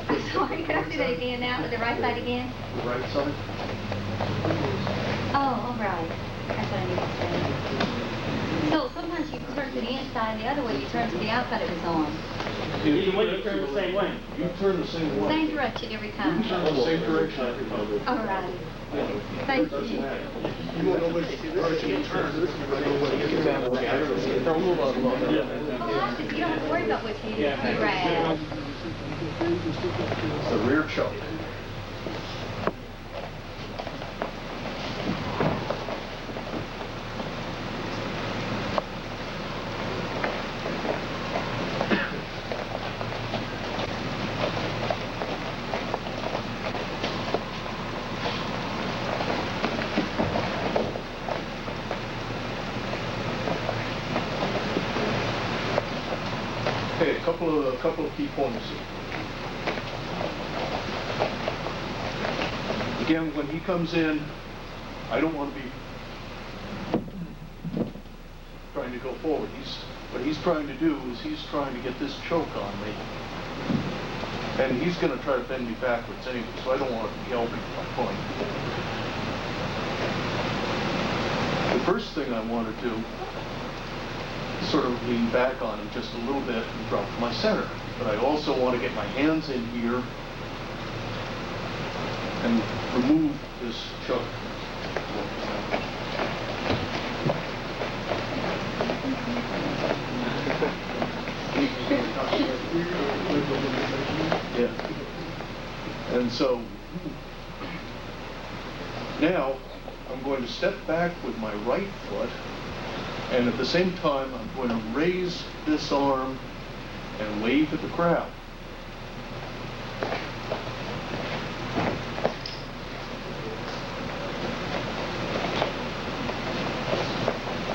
I'm sorry, could I do that again now with the right side again? The right side? Oh, all right. That's what I need to say. So sometimes you turn to the inside, and the other way you turn to the outside of his arm. Either way, you turn the same way. You turn the same way. Same direction every time. You turn the same direction every time. All right. Thank you. You won't know which direction you turn. You won't know what you Well, you don't have to worry about which hand you grab. The rear choke. Okay, a couple of key points here. Again, when he comes in, I don't want to be trying to go forward. What he's trying to do is he's trying to get this choke on me. And he's going to try to bend me backwards anyway, so I don't want to be helping my point. The first thing I want to do is sort of lean back on him just a little bit and drop to my center. But I also want to get my hands in here and remove this choke. Yeah. And so now I'm going to step back with my right foot, and at the same time I'm going to raise this arm and wave at the crowd.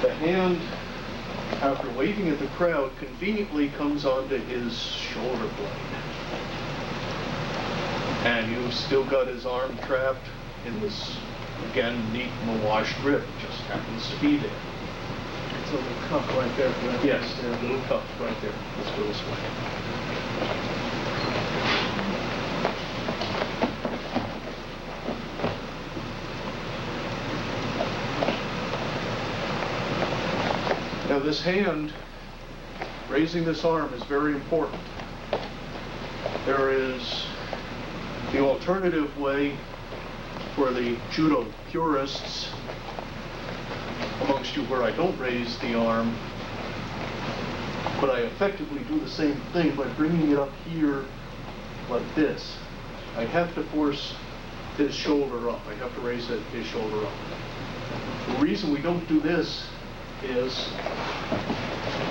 The hand, after waving at the crowd, conveniently comes onto his shoulder blade. And you've still got his arm trapped in this, again, neat Mirage Grip. It just happens to be there. It's a little cuff right there. Yes, there's a little cuff right there. Let's go this way. Now this hand, raising this arm, is very important. There is the alternative way for the judo purists amongst you where I don't raise the arm, but I effectively do the same thing by bringing it up here like this. I have to force his shoulder up. I have to raise his shoulder up. The reason we don't do this is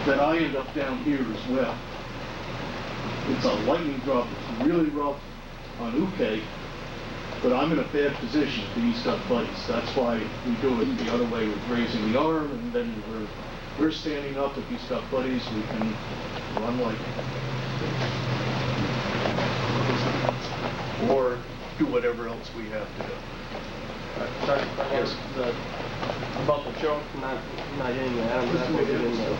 that I end up down here as well. It's a lightning drop. It's really rough on uke, but I'm in a bad position if he's got buddies. That's why we do it the other way with raising the arm, and then we're standing up. If he's got buddies, we can run like or do whatever else we have to do. Sorry, Yes. about the choke, not getting the arm, not getting the...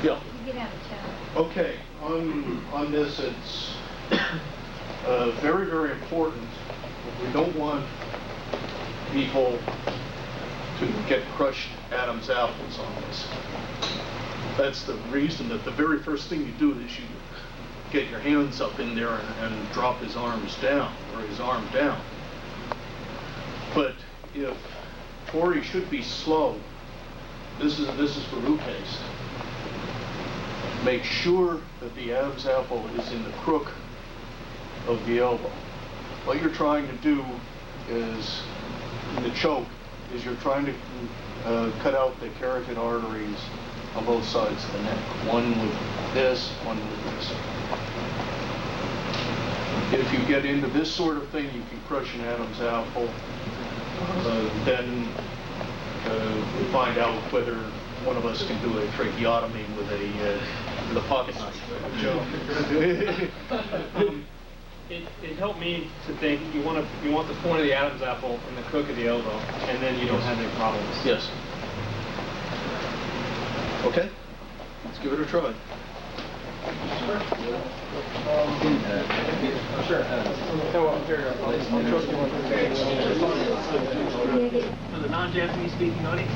Yeah. Get out of the choke. Okay, on this, it's very, very important. We don't want people to get crushed Adam's apples on this. That's the reason that the very first thing you do is you get your hands up in there and drop his arms down, or his arm down. But if Tori should be slow, this is for ukes. Make sure that the Adam's apple is in the crook of the elbow. What you're trying to do is, in the choke, is you're trying to cut out the carotid arteries on both sides of the neck. One with this, one with this. If you get into this sort of thing, you can crush an Adam's apple. Then we'll find out whether one of us can do a tracheotomy with a pocket knife. It helped me to think you want the point of the Adam's apple in the crook of the elbow, and then you don't have any problems. Yes. Okay, let's give it a try. Sure. For the non-Japanese speaking audience.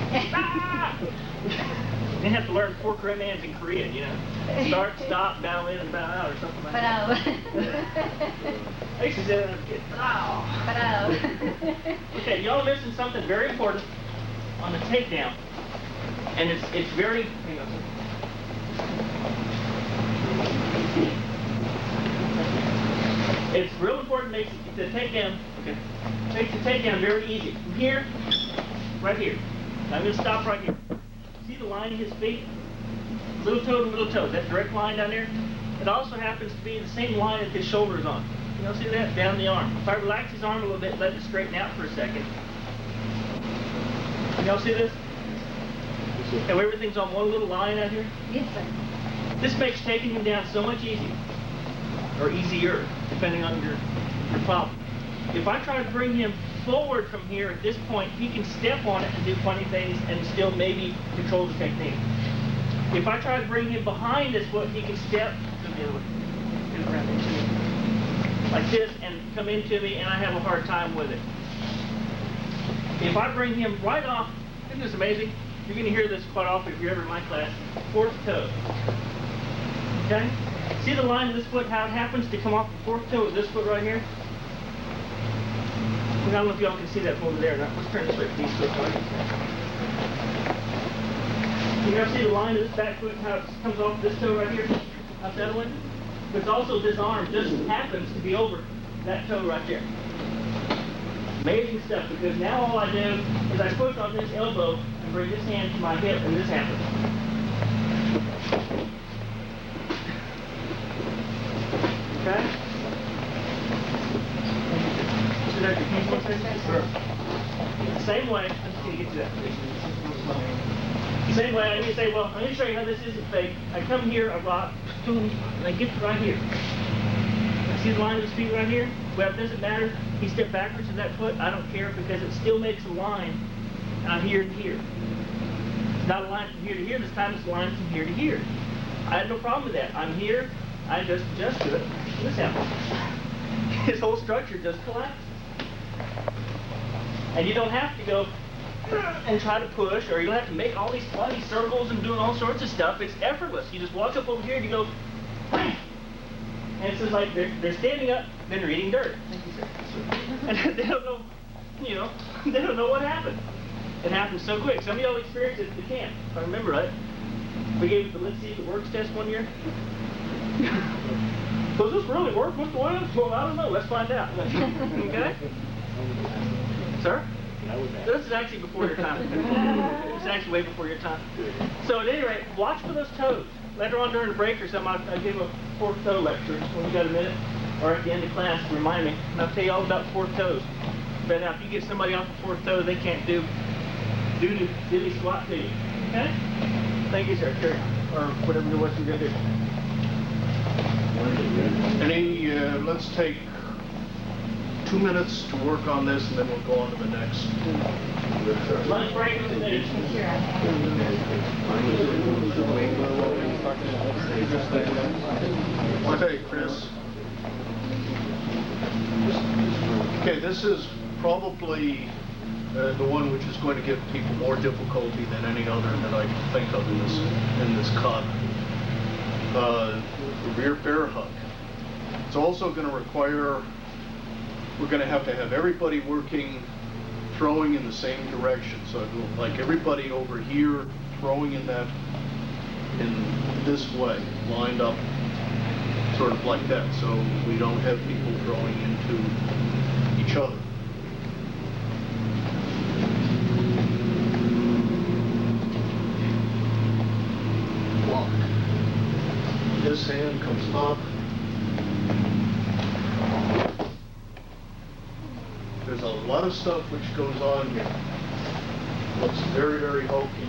You have to learn 4 commands in Korean, you know. Start, stop, bow in, and bow out, or something like that. I used to say that as a kid. Okay, y'all are missing something very important on the takedown. And it's very, hang on a second. It's real important to make the takedown, okay, makes the takedown very easy. From here, right here. Now I'm going to stop right here. See the line in his feet? Little toe to little toe, that direct line down there? It also happens to be the same line that his shoulder is on. You know, see that? Down the arm. If I relax his arm a little bit, let it straighten out for a second. Y'all see this? How everything's on one little line out here? Yes, sir. This makes taking him down so much easier. Or easier, depending on your problem. If I try to bring him forward from here at this point, he can step on it and do funny things and still maybe control the technique. If I try to bring him behind this foot, he can step like this and come into me, and I have a hard time with it. If I bring him right off, isn't this amazing? You're going to hear this quite often if you're ever in my class. 4th toe. Okay? See the line of this foot, how it happens to come off the 4th toe of this foot right here? I don't know if y'all can see that from over there. Let's turn this way for these foot. You ever see the line of this back foot, how it comes off this toe right here? Out that way? But it's also this arm just happens to be over that toe right there. Amazing stuff, because now all I do is I push on this elbow and bring this hand to my hip, and this happens. Okay? Should I repeat one second? Sure. The same way, I'm just going to get to that position. The same way, I need to say, well, I'm going to show you how this isn't fake. I come here, I rock, and I get right here. See the line of his feet right here? Well, it doesn't matter. He stepped backwards in that foot. I don't care, because it still makes a line here to here. It's not a line from here to here. This time it's a line from here to here. I had no problem with that. I'm here. I just adjust to it. This happens. His whole structure just collapses. And you don't have to go and try to push, or you don't have to make all these funny circles and doing all sorts of stuff. It's effortless. You just walk up over here and you go, and it's just like they're standing up, then they're eating dirt. Thank you, sir. And they don't know, you know, they don't know what happened. It happened so quick. Some of y'all experienced it at the camp, if I remember right. We gave the Let's See If It Works test one year. Does this really work with the wind? Well, I don't know. Let's find out. Okay? Sir? This is actually before your time. It's actually way before your time. So at any rate, watch for those toes. Later on during the break or something, I'll give a 4th toe lecture when you got a minute, or at the end of class, remind me. And I'll tell you all about 4th toes. But now, if you get somebody off the 4th toe, they can't do dilly squat to you. Okay? Thank you, sir. Carry on. Or whatever it was you're going to do. Let's take 2 minutes to work on this, and then we'll go on to the next. Lunch break with the Okay, Chris. Okay, this is probably the one which is going to give people more difficulty than any other that I can think of in this cut. The rear bear hug. It's also going to require, we're going to have everybody working, throwing in the same direction. So like everybody over here throwing in this way, lined up sort of like that. So we don't have people throwing into each other. Block. This hand comes up. There's a lot of stuff which goes on here. Looks very, very hokey.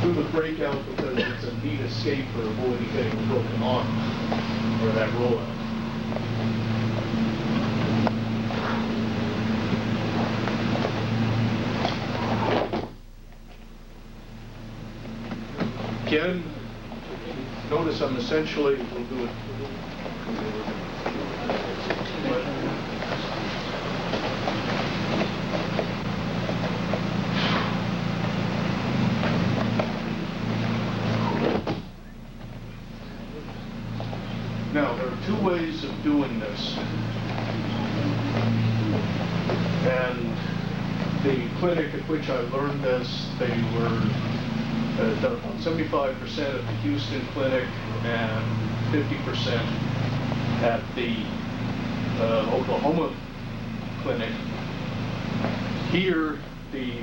Do the breakout because it's a neat escape for avoiding getting a broken arm or that rollout. Again, notice I'm essentially, we'll do it. ways of doing this. And the clinic at which I learned this, they were done about 75% at the Houston clinic and 50% at the Oklahoma clinic. Here, the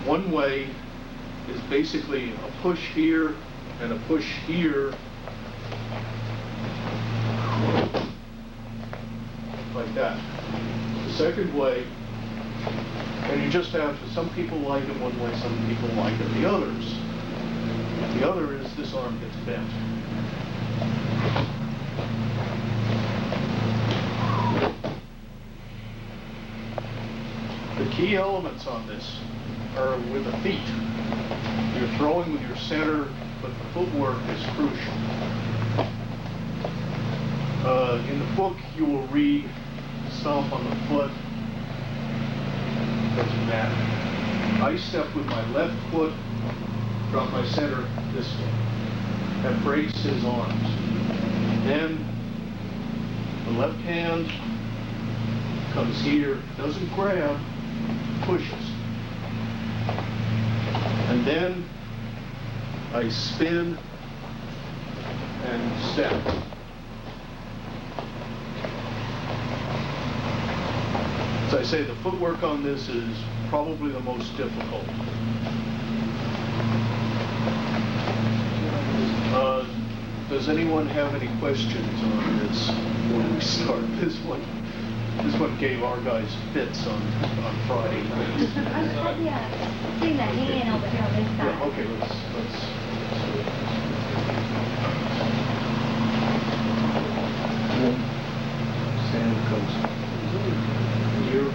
one way is basically a push here and a push here, like that. The second way, and you just have, some people like it one way, some people like it the others. The other is this arm gets bent. The key elements on this are with the feet. You're throwing with your center, but the footwork is crucial. In the book, you will read stomp on the foot. Doesn't matter. I step with my left foot, drop my center this way. That breaks his arms. Then the left hand comes here, doesn't grab, pushes. And then I spin and step. As I say, the footwork on this is probably the most difficult. Does anyone have any questions on this when we start? This one gave our guys fits on Friday night. Yeah, see that hand over here on this side. Yeah, okay, let's Sand comes here.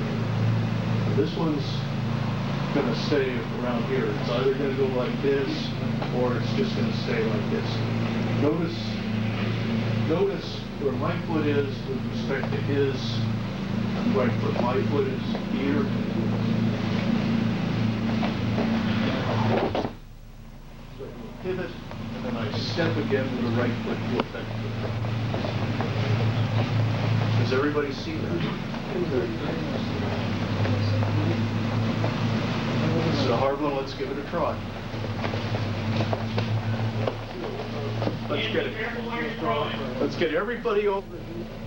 This one's gonna stay around here. It's either gonna go like this, or it's just gonna stay like this. Notice where my foot is with respect to his right foot. My foot is here. So I pivot, and then I step again with the right foot to affect it. Does everybody see that? This is a hard one. Let's give it a try. Let's get everybody over.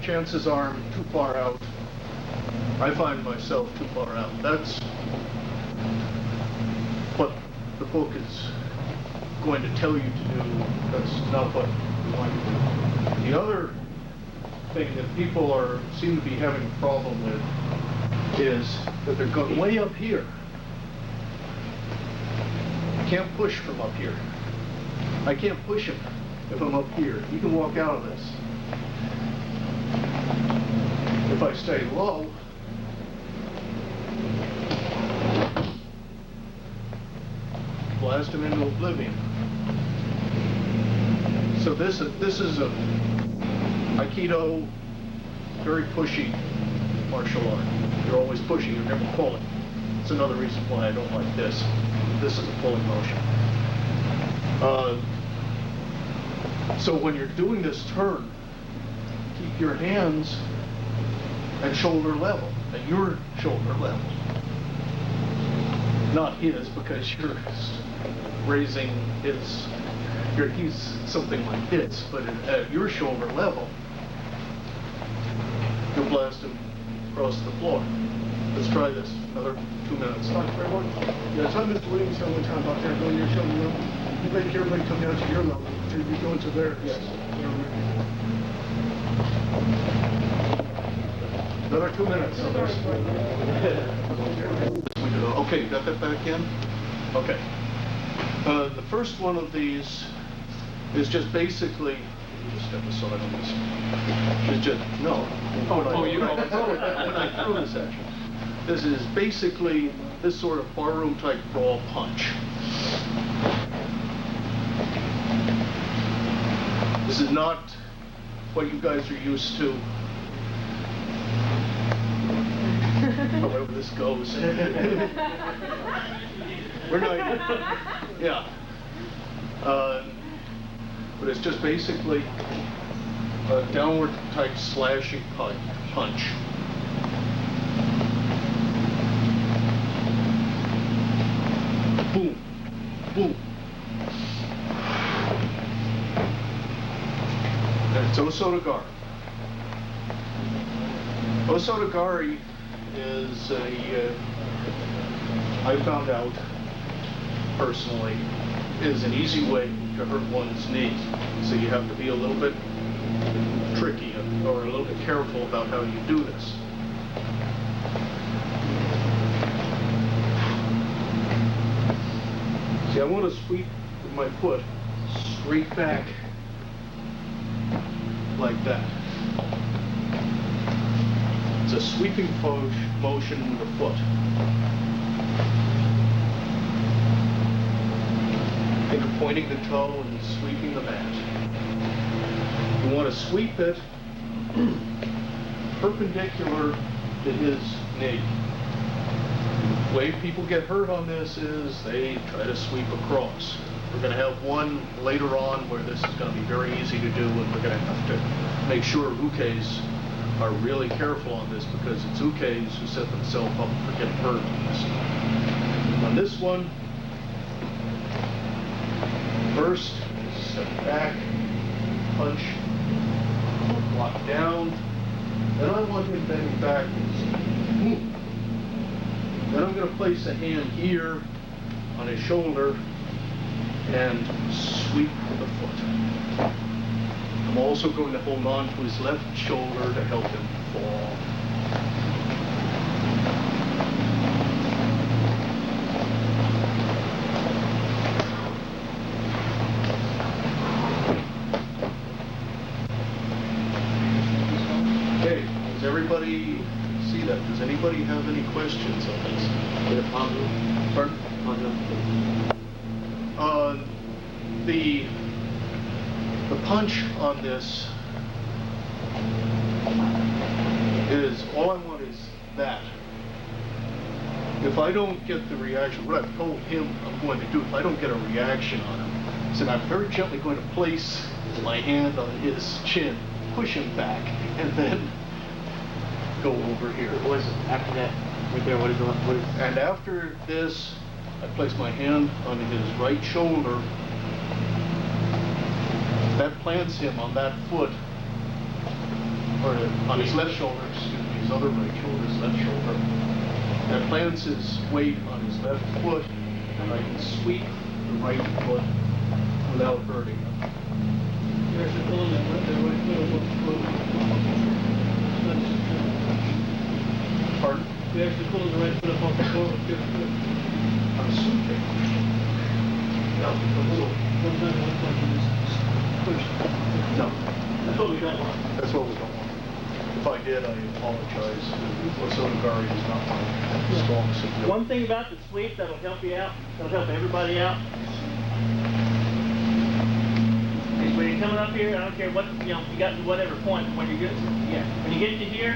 Chances are I'm too far out. I find myself too far out. That's what the book is going to tell you to do. That's not what we want to do. The other thing that people seem to be having a problem with is that they're going way up here. I can't push from up here. I can't push him if I'm up here. He can walk out of this. If I stay low, blast him into oblivion. So this is a Aikido, very pushy martial art. You're always pushing, you're never pulling. It's another reason why I don't like this. This is a pulling motion. So when you're doing this turn, keep your hands at shoulder level, at your shoulder level. Not his, because you're raising his, he's something like this, but at your shoulder level, you'll blast him across the floor. Let's try this, another 2 minutes. Yeah, so Mr. Williams said one time about that, going your shoulder level. You make everybody come down to your level, so you're going to theirs. Yes. Another 2 minutes on this. Okay, you got that back in? Okay. The first one of these is just basically, just step aside on this. It's just, no. You know. When I throw this at you. This is basically this sort of barroom type brawl punch. This is not what you guys are used to. However this goes. We're not, yeah. But it's just basically a downward type slashing punch. Boom, boom. And it's Osotogari. Osotogari is I found out personally, is an easy way to hurt one's knee. So you have to be a little bit tricky or a little bit careful about how you do this. See, I want to sweep with my foot straight back like that. It's a sweeping motion with the foot. Think of pointing the toe and sweeping the mat. You want to sweep it perpendicular to his knee. The way people get hurt on this is they try to sweep across. We're going to have one later on where this is going to be very easy to do, and we're going to have to make sure ukes are really careful on this because it's ukes who set themselves up for getting hurt on this. On this one, first, step back, punch, block down. Then I want him bending backwards. Then I'm going to place a hand here on his shoulder and sweep with the foot. I'm also going to hold on to his left shoulder to help him fall. Okay, does everybody see that? Does anybody have any questions on this? Pardon? The punch on this is, all I want is that. If I don't get the reaction, what I've told him I'm going to do, if I don't get a reaction on him, I said I'm very gently going to place my hand on his chin, push him back, and then go over here. What is it? After that, right there, what is it? And after this, I place my hand on his right shoulder. That plants him on that foot, or on his left shoulder, excuse me, his other right shoulder, his left shoulder. That plants his weight on his left foot, and I can sweep the right foot without hurting him. You actually pull him in right there, Pardon? You actually pull the right foot up off the floor with your foot. I'm sweeping. One time, one punch, and just push. No. That's what we don't want. That's what we don't want. If I did, I apologize. Osotogari is not my strong suit. One thing about the sweep that'll help you out, that'll help everybody out, is when you're coming up here, I don't care what, you got to whatever point, when you get to here,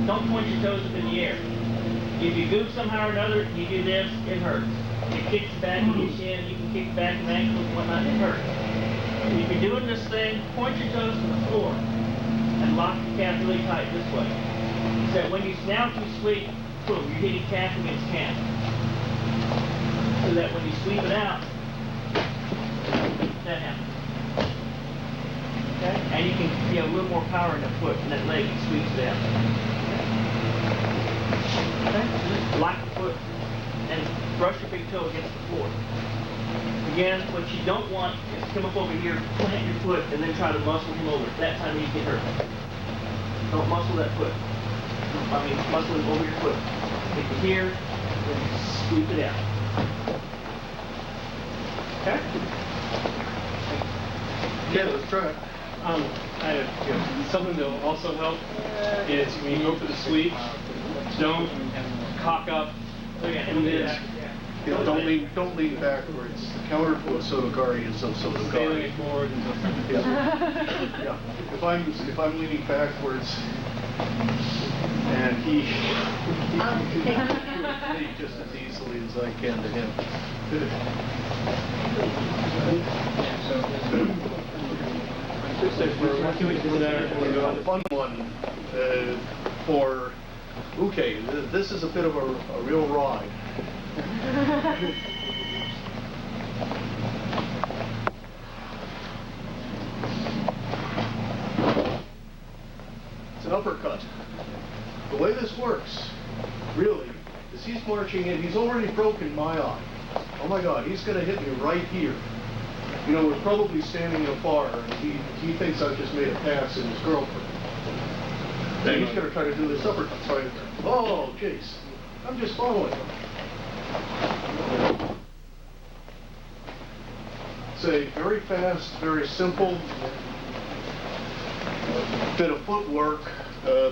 don't point your toes up in the air. If you goof somehow or another, you do this, it hurts. It kicks back in your shin, you can kick back and ankles and whatnot, it hurts. If you're doing this thing, point your toes to the floor and lock your calf really tight this way. So when you sweep, boom, you're hitting calf against calf. So that when you sweep it out, that happens. Okay? And you can get a little more power in the foot, and that leg sweeps it out. Okay? So just lock the foot and brush your big toe against the floor. Again, what you don't want is to come up over here, plant your foot, and then try to muscle him over. That time you get hurt. Don't muscle that foot. Muscle him over your foot. Get to here, and sweep it out. Okay? Yeah, let's try it. Something that will also help is when you go for the sweep, don't cock up and then Don't lean backwards. The counter to Osotogari is Osotogari. sailing forward and just Yeah. If I'm leaning backwards and he just as easily as I can to him. Just say for see what you did there. A fun one for, okay, this is a bit of a real ride. It's an uppercut. The way this works, really, is he's marching in, he's already broken my eye. Oh my God, he's gonna hit me right here. You know, we're probably standing afar, and he thinks I've just made a pass in his girlfriend. And he's gonna try to do this uppercut. So oh, jeez, I'm just following him. It's a very fast, very simple bit of footwork.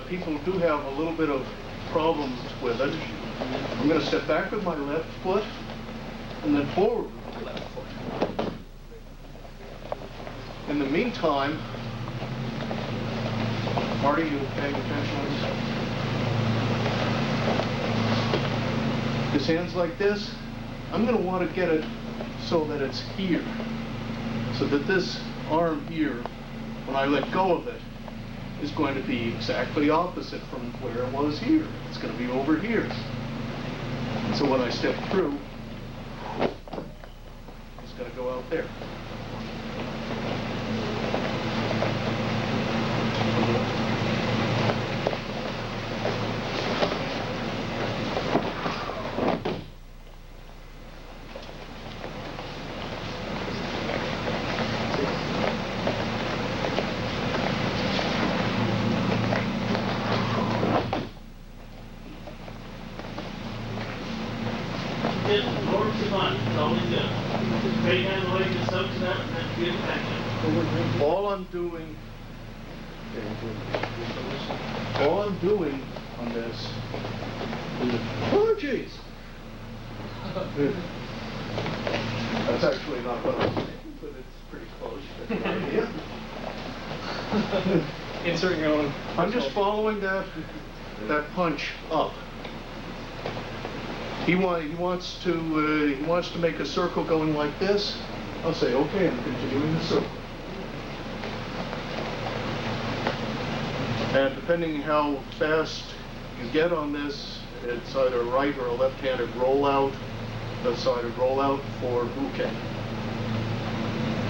People do have a little bit of problems with it. I'm going to step back with my left foot and then forward with my left foot. In the meantime, Marty, you paying attention? His hands like this. I'm going to want to get it so that it's here. So that this arm here, when I let go of it, is going to be exactly opposite from where it was here. It's going to be over here. So when I step through, it's going to go out there. All I'm doing on this is, oh jeez. That's actually not what I'm saying, but it's pretty close. Yeah. Insert your own. I'm just following that punch up. He wants to make a circle going like this. I'll say, okay, I'm continuing the circle. And depending how fast you get on this, it's either a right or a left-handed rollout, left-sided rollout for bouquet.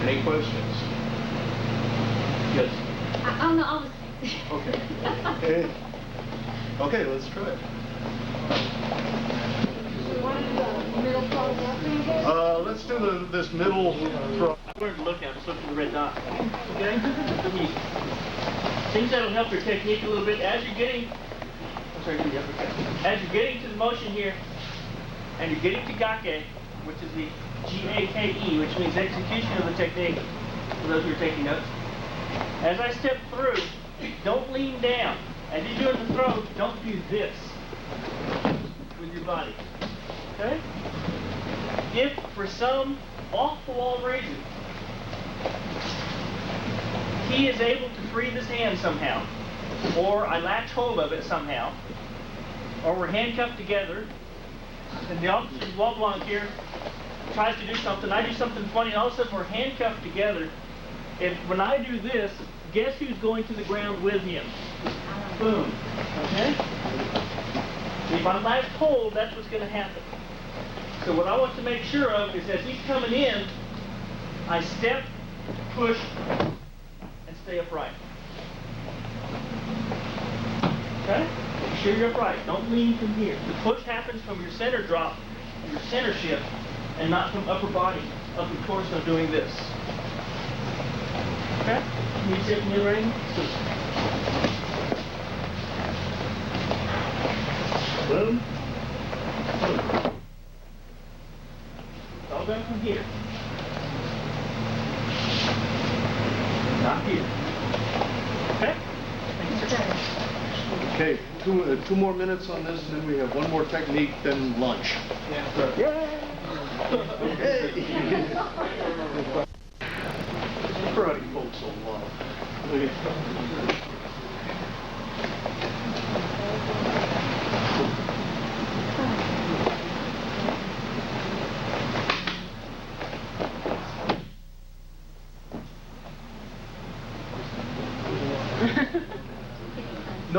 Any questions? Yes? Oh, no, I was... Okay. Okay, let's try it. Middle throw. Let's do this middle throw. Where to look at? Just look for the red dot. Okay? Things that'll help your technique a little bit as you're getting. As you're getting to the motion here, and you're getting to gake, which is the G-A-K-E, which means execution of the technique. For those who are taking notes. As I step through, don't lean down. As you're doing the throw, don't do this with your body. Okay? If for some off-the-wall reason he is able to free this hand somehow, or I latch hold of it somehow, or we're handcuffed together, and the officer's wall blanc here tries to do something, I do something funny, and all of a sudden we're handcuffed together. When I do this, guess who's going to the ground with him? Boom. Okay? If I latch hold, that's what's going to happen. So what I want to make sure of is as he's coming in, I step, push, and stay upright. Okay? Make sure you're upright. Don't lean from here. The push happens from your center drop, your center shift, and not from upper body, upper torso doing this. Okay? Can you see it from your ring? Boom. Boom. It's all done from here. Not here. Okay? Thank you for that. Okay, two more minutes on this, and then we have one more technique, then lunch. Yeah. Yay! Karate folks will love.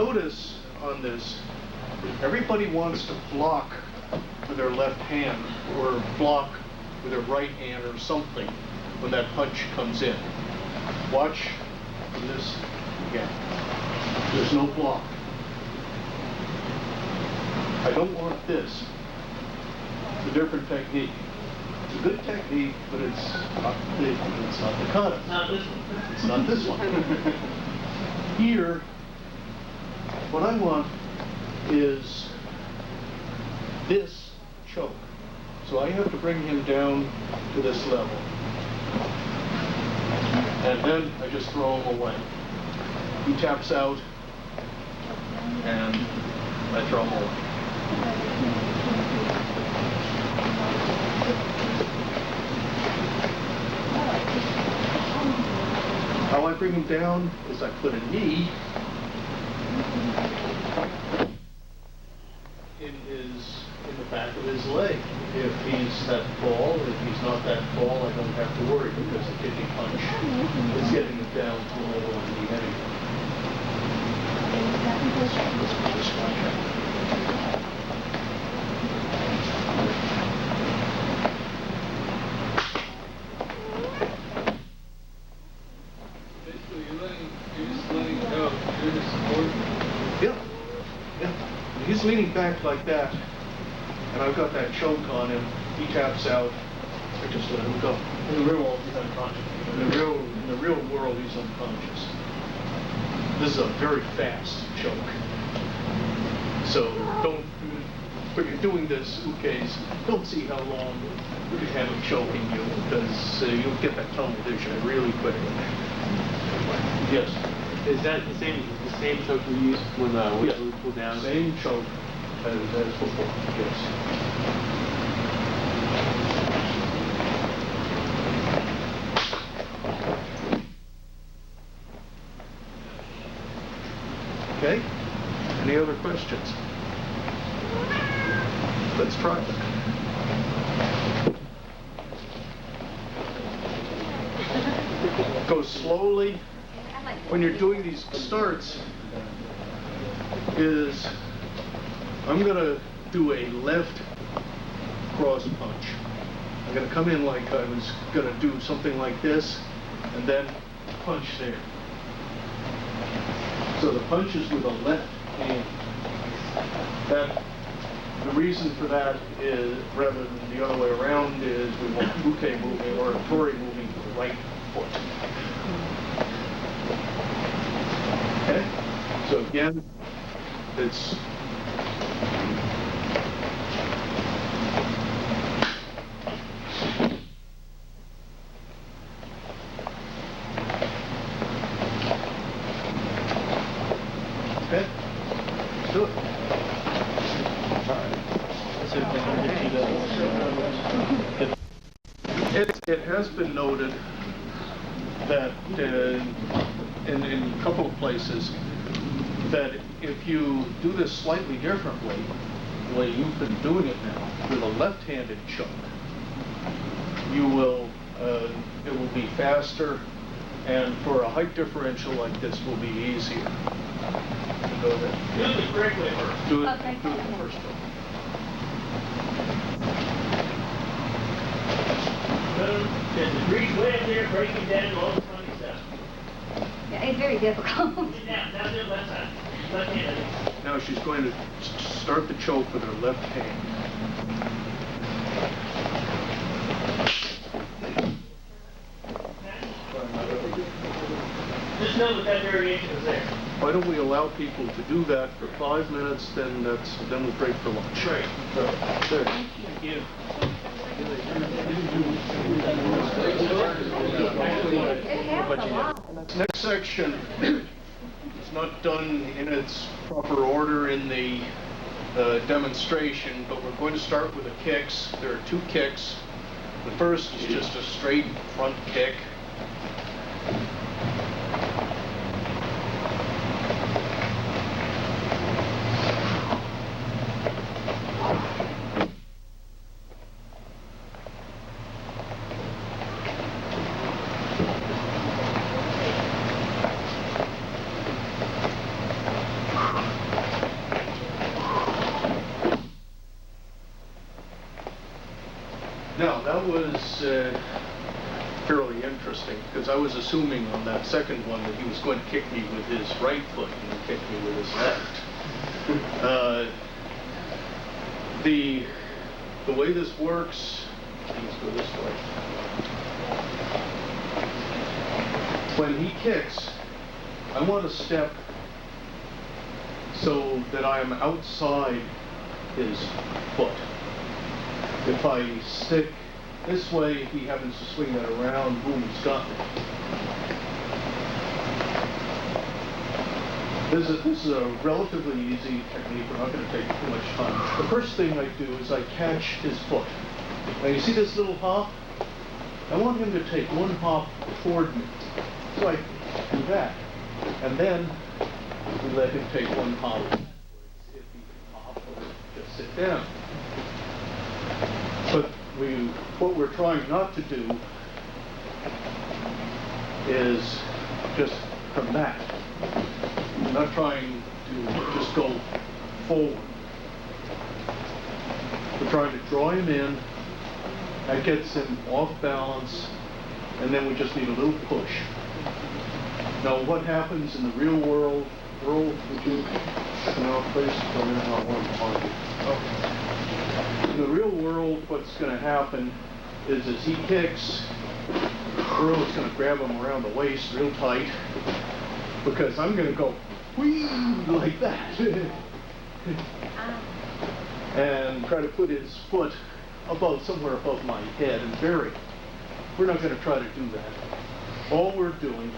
notice on this, everybody wants to block with their left hand or block with their right hand or something when that punch comes in. Watch this again. There's no block. I don't want this. It's a different technique. It's a good technique, but it's not the kata. Not this one. It's not this one. Here, what I want is this choke. So I have to bring him down to this level. And then I just throw him away. He taps out, and I throw him away. How I bring him down is I put a knee in the back of his leg. If he's that tall, if he's not that tall, I don't have to worry because the kicking punch is getting him down to a level on knee anyway. Let's put this one down. Yeah. He's leaning back like that, and I've got that choke on him. He taps out. I just let him go. In the real world, he's unconscious. In the real world, he's unconscious. This is a very fast choke. So when you're doing this ukes, don't see how long you can have him choking you, because you'll get that tunnel vision really quickly. Yes. Is that the same choke we used when we pulled down? Same choke as before, yes. Okay? Any other questions? Let's try it. Go slowly. When you're doing these starts, is I'm going to do a left cross punch. I'm going to come in like I was going to do something like this, and then punch there. So the punch is with the left hand. The reason for that is, rather than the other way around, is we want uke moving or tori moving to the right foot. Okay? So again, it's okay. Let's do it. It has been noted that in a couple of places that if you do this slightly differently, the way you've been doing it now, with a left-handed choke, you will it will be faster, and for a height differential like this will be easier. Go there. Do the correct way first. Do it, Okay. do it first. There's a grease way up there, breaking down all the funny stuff. Yeah, it's very difficult. Sit down, down there, left side. Left hand. Now she's going to start the choke with her left hand. Just know that that variation is there. Why don't we allow people to do that for 5 minutes, then we'll break for lunch. Great. There. Thank you. It helps a lot. Next section is not done in its proper order in the demonstration, but we're going to start with the kicks. There are 2 kicks. The first is just a straight front kick. that was fairly interesting, because I was assuming on that second one that he was going to kick me with his right foot and then kick me with his left. The way this works, let's go this way. When he kicks, I want to step so that I am outside his foot. If I stick this way, if he happens to swing that around, boom, he's got me. This is a relatively easy technique. We're not going to take too much time. The first thing I do is I catch his foot. Now you see this little hop? I want him to take one hop toward me. So I do that. And then we let him take one hop. If he can hop or just sit down. But what we're trying not to do is just from that. We're not trying to just go forward. We're trying to draw him in. That gets him off balance, and then we just need a little push. Now, what happens in the real world? Earl, would you please come in on one part? Okay. In the real world, what's going to happen is as he kicks, Earl is going to grab him around the waist real tight, because I'm going to go whee like that, and try to put his foot somewhere above my head and bury it. We're not going to try to do that. All we're doing,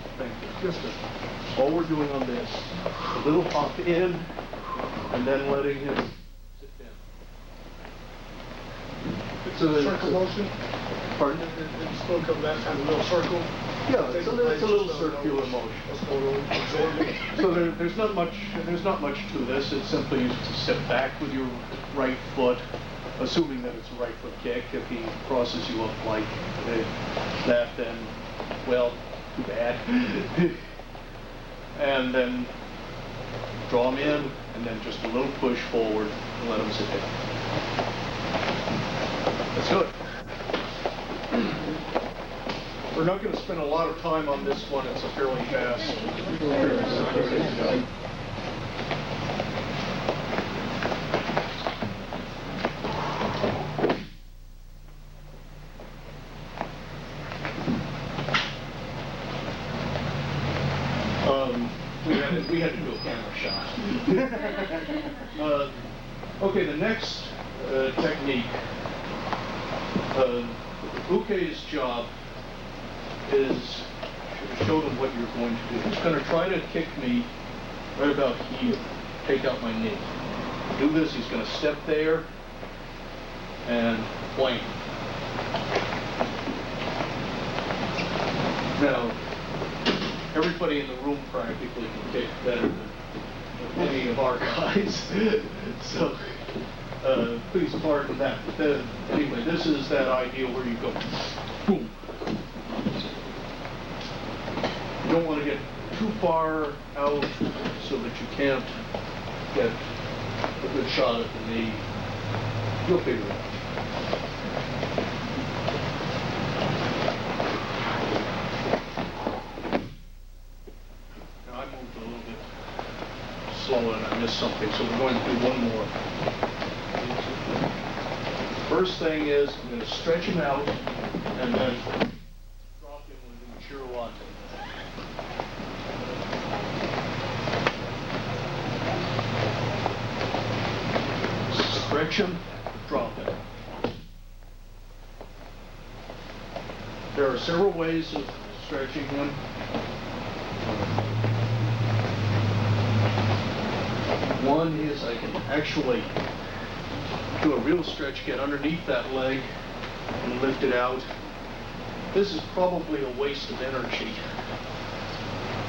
all we're doing on this, a little hop in, and then letting him sit down. It's a circle motion? Pardon? You spoke of that kind of little circle? Yeah, it's a little circular motion. So there's not much to this. It's simply to step back with your right foot, assuming that it's a right foot kick. If he crosses you up like that, then, well, too bad. And then draw him in, and then just a little push forward and let him sit down. That's good. We're not going to spend a lot of time on this one. It's a fairly fast. We had to do a camera shot. Okay, the next technique. Uke's job is to show them what you're going to do. He's going to try to kick me right about here, take out my knee. To do this, he's going to step there and plank. Now, everybody in the room practically can kick better than any of our guys. So, please pardon that. But anyway, this is that idea where you go, boom. You don't want to get too far out so that you can't get a good shot at the knee. You'll figure it out. Now I moved a little bit slower and I missed something, so we're going to do one more. First thing is I'm going to stretch him out and then drop him with the Chirolate. Stretch him, drop him. There are several ways of stretching him. One is I can actually do a real stretch, get underneath that leg and lift it out. This is probably a waste of energy.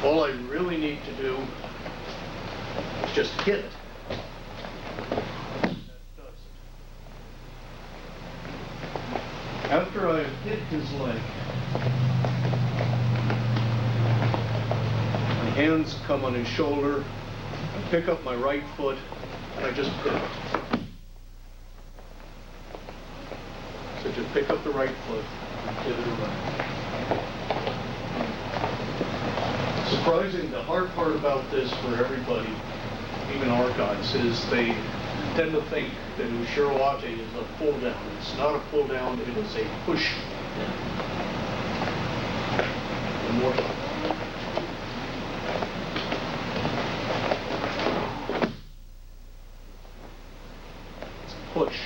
All I really need to do is just hit it. After I hit his leg, my hands come on his shoulder, I pick up my right foot, and I just pivot. So So just pick up the right foot and pivot around. Surprising, the hard part about this for everybody, even our guys, is they tend to think that Ushiro-ate is a pull down. It's not a pull down, it is a push. One more. It's a push.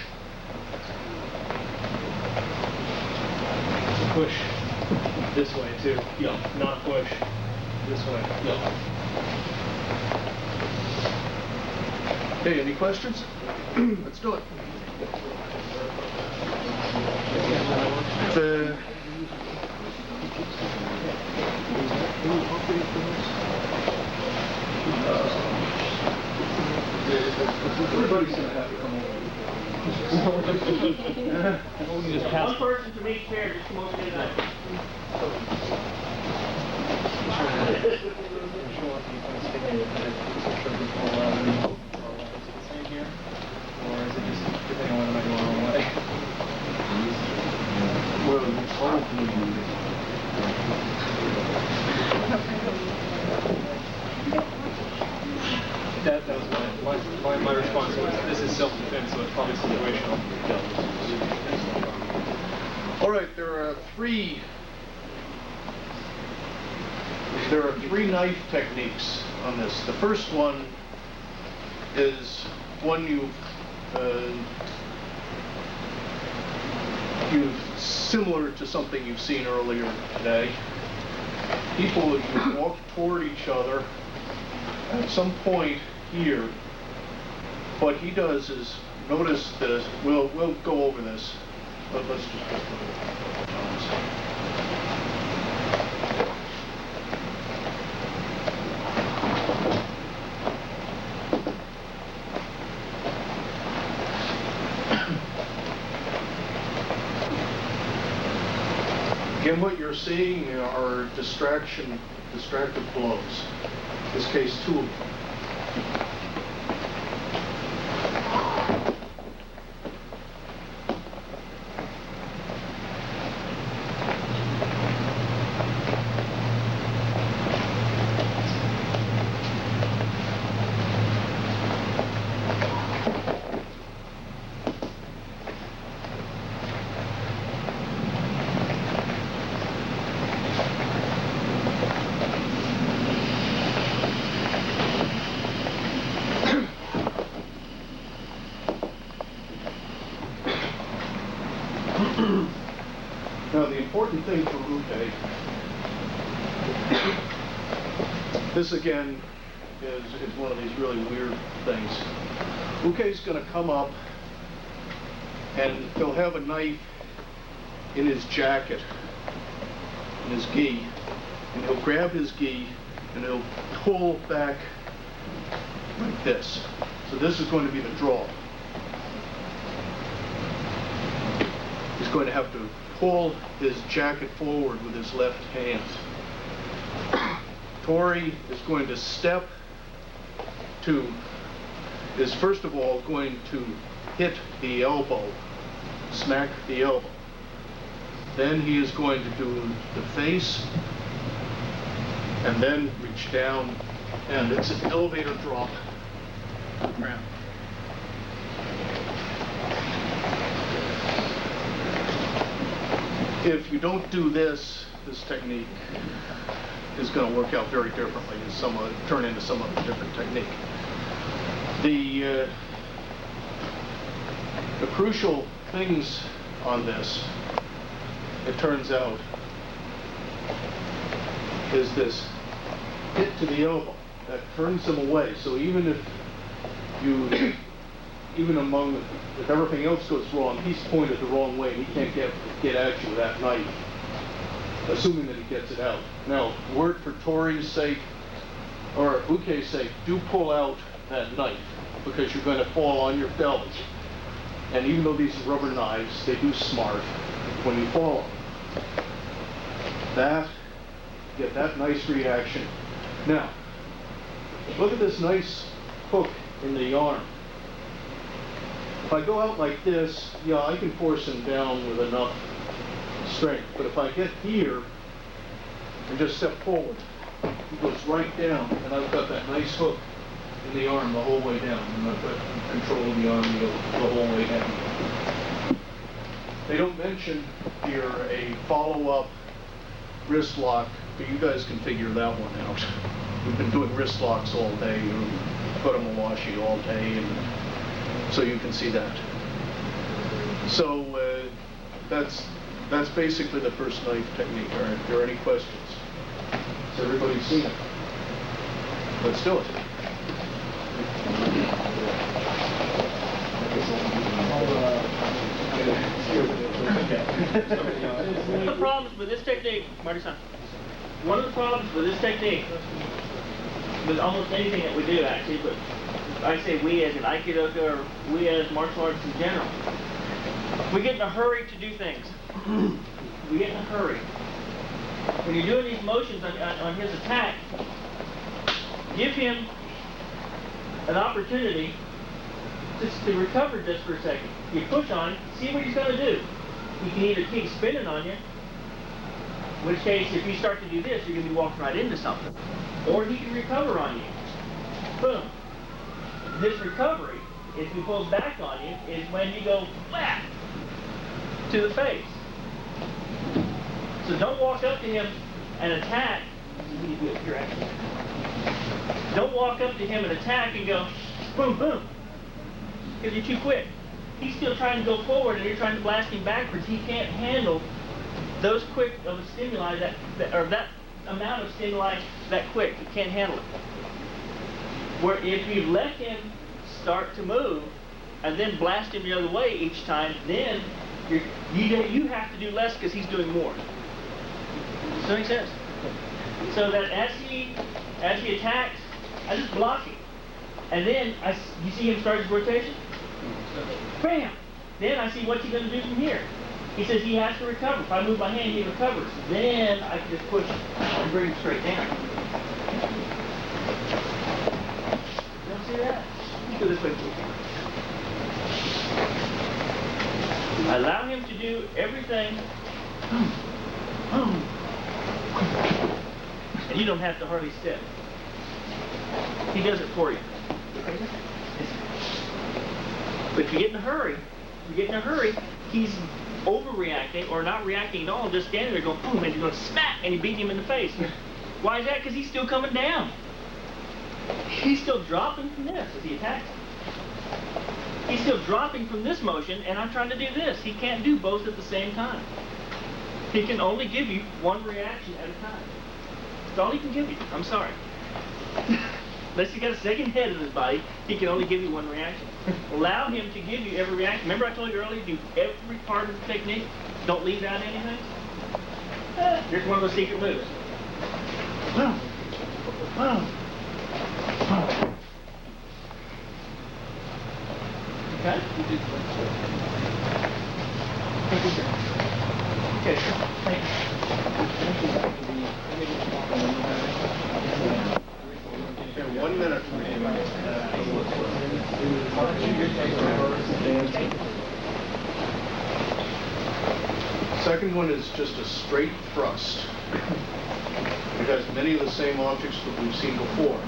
It's a push this way too. Yeah. Not push this way. Yeah. Okay, any questions? Let's do it. Everybody's gonna have to come over. One person from each pair, just come over to that. That was my response was, this is self-defense, so it's probably situational. All right, there are three knife techniques on this. The first one is one you've similar to something you've seen earlier today. People, you walk toward each other. At some point here, what he does is, notice this, we'll go over this, but let's just go through it. Again, what you're seeing are distracted blows. In this case, two of them. Now, the important thing for Uke, this again is one of these really weird things. Uke's going to come up and he'll have a knife in his jacket, in his gi, and he'll grab his gi and he'll pull back like this. So this is going to be the draw. He's going to have to pull his jacket forward with his left hand. Tori is going to step to, is first of all going to hit the elbow, smack the elbow. Then he is going to do the face, and then reach down, and it's an elevator drop to the ground. If you don't do this technique is going to work out very differently, turn into some other different technique. The crucial things on this, it turns out, is this hit to the elbow that turns him away. So even if if everything else goes wrong, he's pointed the wrong way and he can't get at you with that knife, assuming that he gets it out. Now, word for Tori's sake, or Uke's sake, do pull out that knife, because you're going to fall on your belly. And even though these are rubber knives, they do smart when you fall on them. Get that nice reaction. Now, look at this nice hook in the arm. If If I go out like this, yeah, I can force him down with enough strength. But if I get here and just step forward, he goes right down, and I've got that nice hook in the arm the whole way down, and I've got control of the arm the whole way down. They don't mention here a follow-up wrist lock, but you guys can figure that one out. We've been doing wrist locks all day, put them Mawashi all day, and so you can see that. So that's basically the first knife technique. Are there any questions? Has everybody seen it? Let's do it. One of the problems with this technique, Marty-san, one of the problems with this technique, with almost anything that we do actually, but I say we as in Aikido or we as martial arts in general, we get in a hurry to do things. We get in a hurry. When you're doing these motions on his attack, give him an opportunity just to recover just for a second. You push on, see what he's going to do. He can either keep spinning on you, in which case if you start to do this, you're going to be walking right into something. Or he can recover on you. Boom. This recovery, if he pulls back on you, is when you go whap to the face. So don't walk up to him and attack. Don't walk up to him and attack and go boom, boom, because you're too quick. He's still trying to go forward and you're trying to blast him backwards. He can't handle those quick of a stimuli or that amount of stimuli that quick. He can't handle it. Where if you let him start to move and then blast him the other way each time, then you have to do less because he's doing more. Does that make sense? So that as he attacks, I just block him. And then you see him start his rotation? Bam! Then I see what's he going to do from here. He says he has to recover. If I move my hand, he recovers. Then I can just push and bring him straight down. Don't see that? Let's go this way, please. Allow him to do everything. And you don't have to hardly step. He does it for you. But if you get in a hurry, he's overreacting or not reacting at all, just standing there going boom, and you're going smack, and you beat him in the face. Why is that? Because he's still coming down. He's still dropping from this as he attacks. He's still dropping from this motion, and I'm trying to do this. He can't do both at the same time. He can only give you one reaction at a time. That's all he can give you. I'm sorry. Unless he's got a second head in his body, he can only give you one reaction. Allow him to give you every reaction. Remember I told you earlier, do every part of the technique. Don't leave out anything. Here's one of those secret moves. Okay? Okay, thank you. Okay, 1 minute. Second one is just a straight thrust. It has many of the same objects that we've seen before.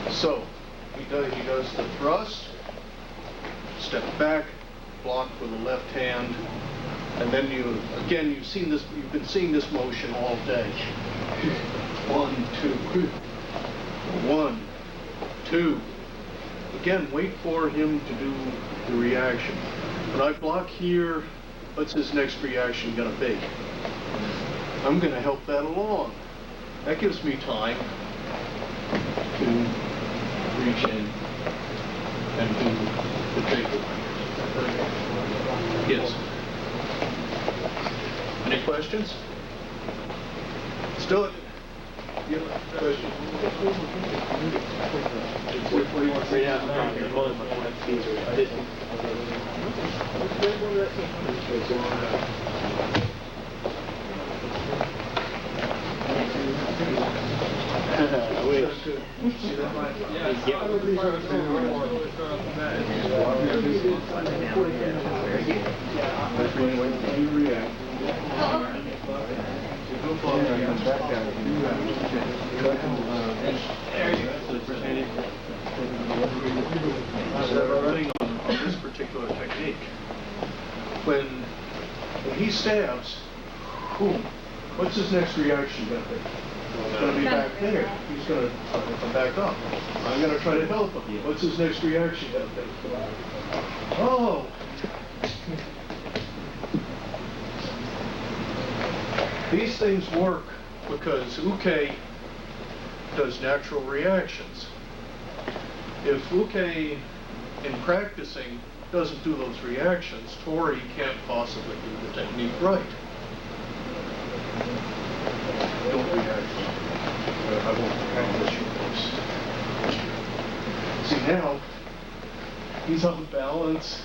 So, he does the thrust, step back, block with the left hand, and then you've been seeing this motion all day. 1, 2, 1, 2. Again, wait for him to do the reaction. When I block here, what's his next reaction gonna be? I'm gonna help that along. that gives me time to reach in and do the takeaway. Yes. Any questions? Let's do it. You have a question? What do you want to say now? Thing on this particular technique. When he stabs, boom, what's his next reaction going to be? He's going to be back there. He's going to try to come back up. I'm going to try to help him. What's his next reaction going to be? Oh! These things work because uke does natural reactions. If uke in practicing doesn't do those reactions, Tori can't possibly do the technique right. Don't react. I won't practice you this. See now, he's on balance,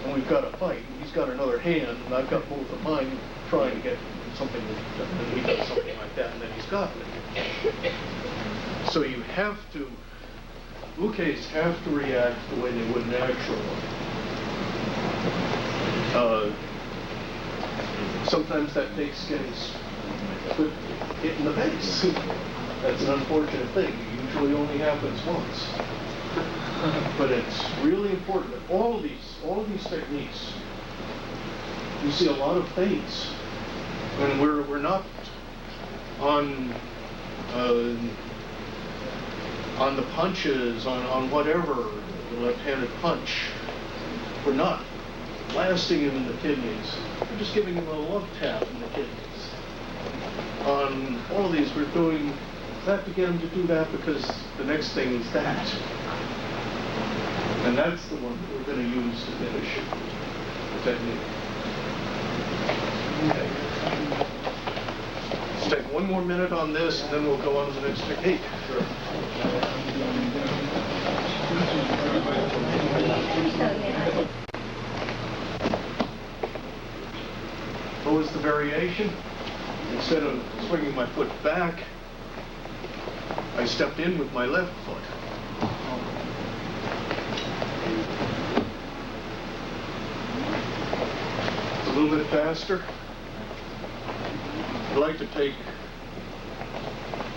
and we've got a fight. He's got another hand, and I've got both of mine trying to get something, and he does something like that, and then he's got me. So you have to, ukes have to react the way they would naturally. Sometimes that takes getting hit in the face. That's an unfortunate thing. It usually only happens once. But it's really important that all of these techniques, you see a lot of feints. When we're not on the punches, on whatever, the left-handed punch, we're not blasting him in the kidneys. We're just giving him a love tap in the kidneys. On all of these, we're doing that to get him to do that because the next thing is that. And that's the one that we're going to use to finish the technique. Okay. Let's take one more minute on this, and then we'll go on to the next technique. Sure. What was the variation? Instead of swinging my foot back, I stepped in with my left foot. It's a little bit faster. I'd like to take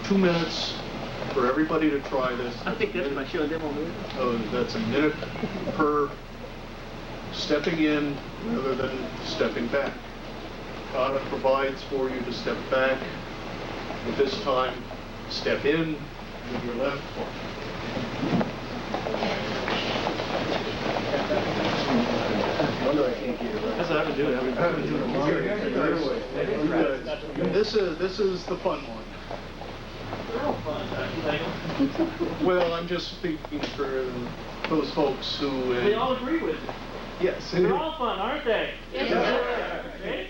2 minutes for everybody to try this. I think that's my show demo. That's a minute per stepping in rather than stepping back. Kata provides for you to step back, but this time step in with your left foot. That's what I've been doing. I've been doing it. This is the fun one. Well, I'm just speaking for those folks who... They all agree with it. Yes. They're all fun, aren't they? Yes, sir. Okay?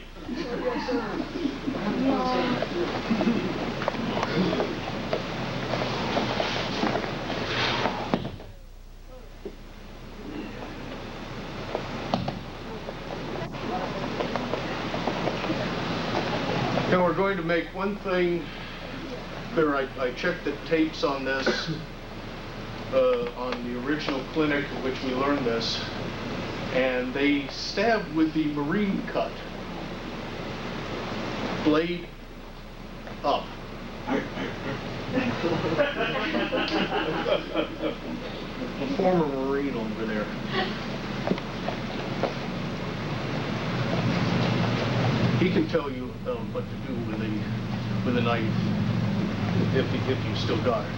And we're going to make one thing clear. I checked the tapes on this, on the original clinic in which we learned this, and they stabbed with the marine cut. Blade up. A former Marine over there. He can tell you what to do with a knife if you still got it.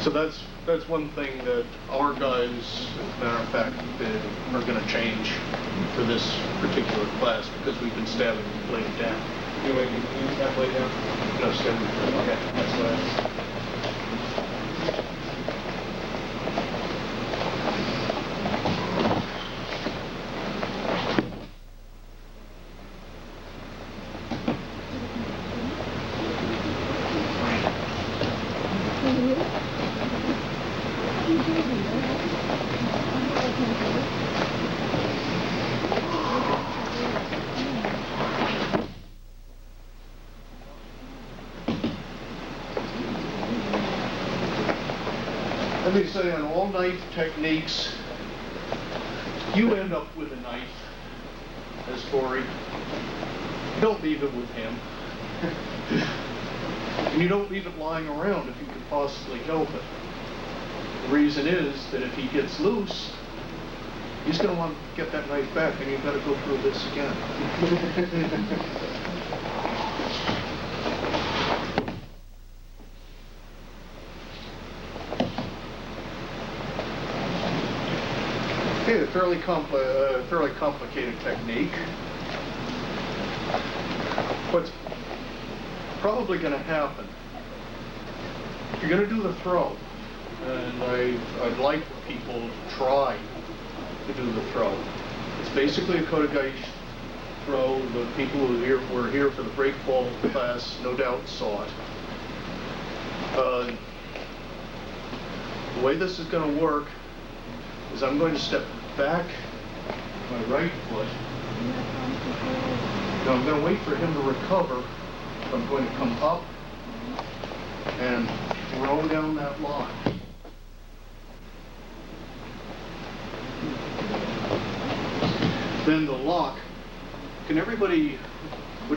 So that's one thing that our guys, as a matter of fact, are going to change for this particular class because we've been stabbing the blade down. You wait, you use that blade down? No, stand. Okay, that's what I... Let me say on all knife techniques, you end up with a knife as Corey. You don't leave it with him. And you don't leave it lying around if you can possibly help it. The reason is that if he gets loose, he's going to want to get that knife back, and you've got to go through this again. Okay, a fairly complicated technique. What's probably going to happen, you're going to do the throw, and I'd like people to try to do the throw. It's basically a Kotegaeshi throw. The people who were here for the breakball class no doubt saw it. The way this is going to work is I'm going to step back my right foot. Now I'm going to wait for him to recover. I'm going to come up and throw down that line. Then the lock. Would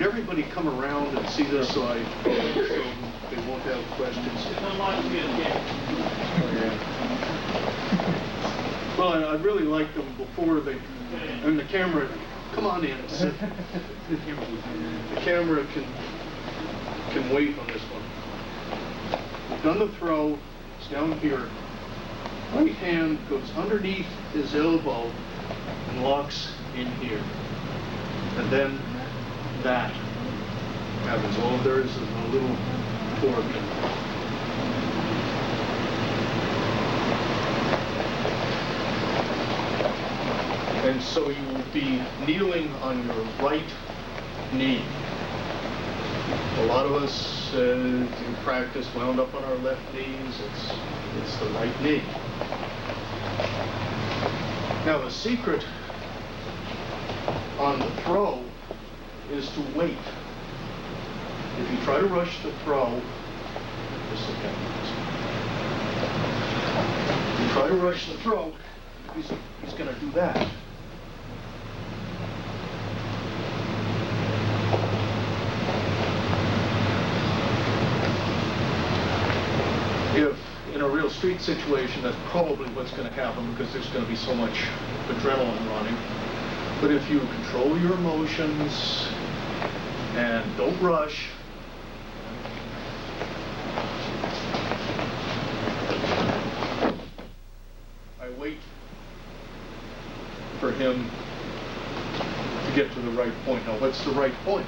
everybody come around and see this so they won't have questions? Well, I'd really like them before they, and the camera, come on in. The camera can wait on this one. We've done the throw, it's down here. Right hand goes underneath his elbow and locks in here. And then that happens. All there is a little torque. And so you will be kneeling on your right knee. A lot of us in practice wound up on our left knees. It's the right knee. Now the secret on the throw is to wait. If you try to rush the throw, just look at this. If you try to rush the throw, he's going to do that. If in a real street situation, that's probably what's going to happen because there's going to be so much adrenaline running. But if you control your emotions and don't rush, I wait for him to get to the right point. Now, what's the right point?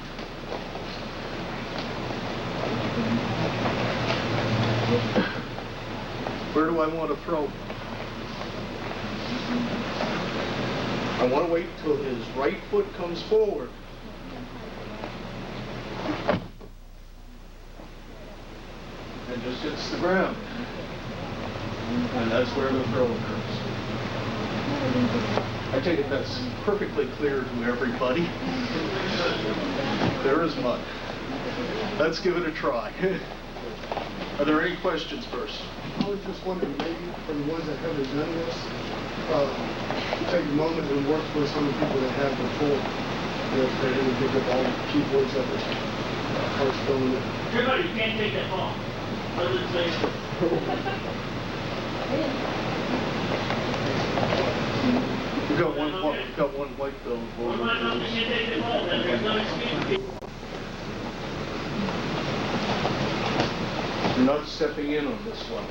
Where do I want to throw? I want to wait till his right foot comes forward. And just hits the ground. And that's where the throw occurs. I take it that's perfectly clear to everybody. There is mud. Let's give it a try. Are there any questions first? I was just wondering, maybe for the ones that haven't done this, take a moment and work with some of the people that have before. If they didn't pick up all the keyboards that were corresponding. Everybody, you can't take that long. Other than saying. We've got one white bill. One line up, you can't take that long, then there's no excuse. You're not stepping in on this one.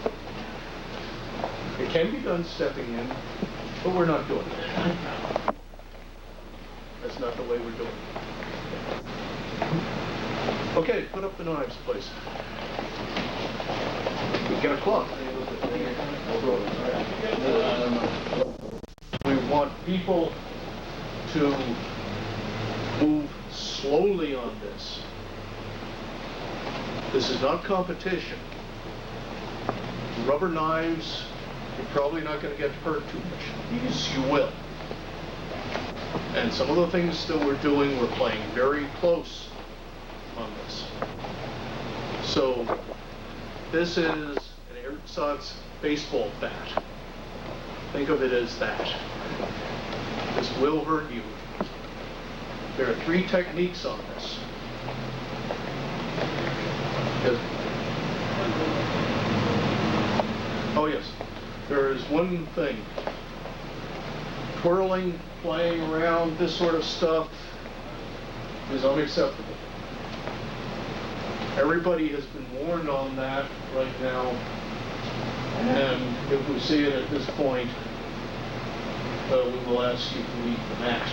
It can be done stepping in, but we're not doing it. That's not the way we're doing it. Okay, put up the knives, please. We get a club. We want people to move slowly on this. This is not competition. Rubber knives, you're probably not going to get hurt too much. These you will. And some of the things that we're doing, we're playing very close on this. So this is an ersatz baseball bat. Think of it as that. This will hurt you. There are 3 techniques on this. Oh yes, there is one thing. Twirling, playing around, this sort of stuff is unacceptable. Everybody has been warned on that right now, and if we see it at this point, we will ask you to leave the mat.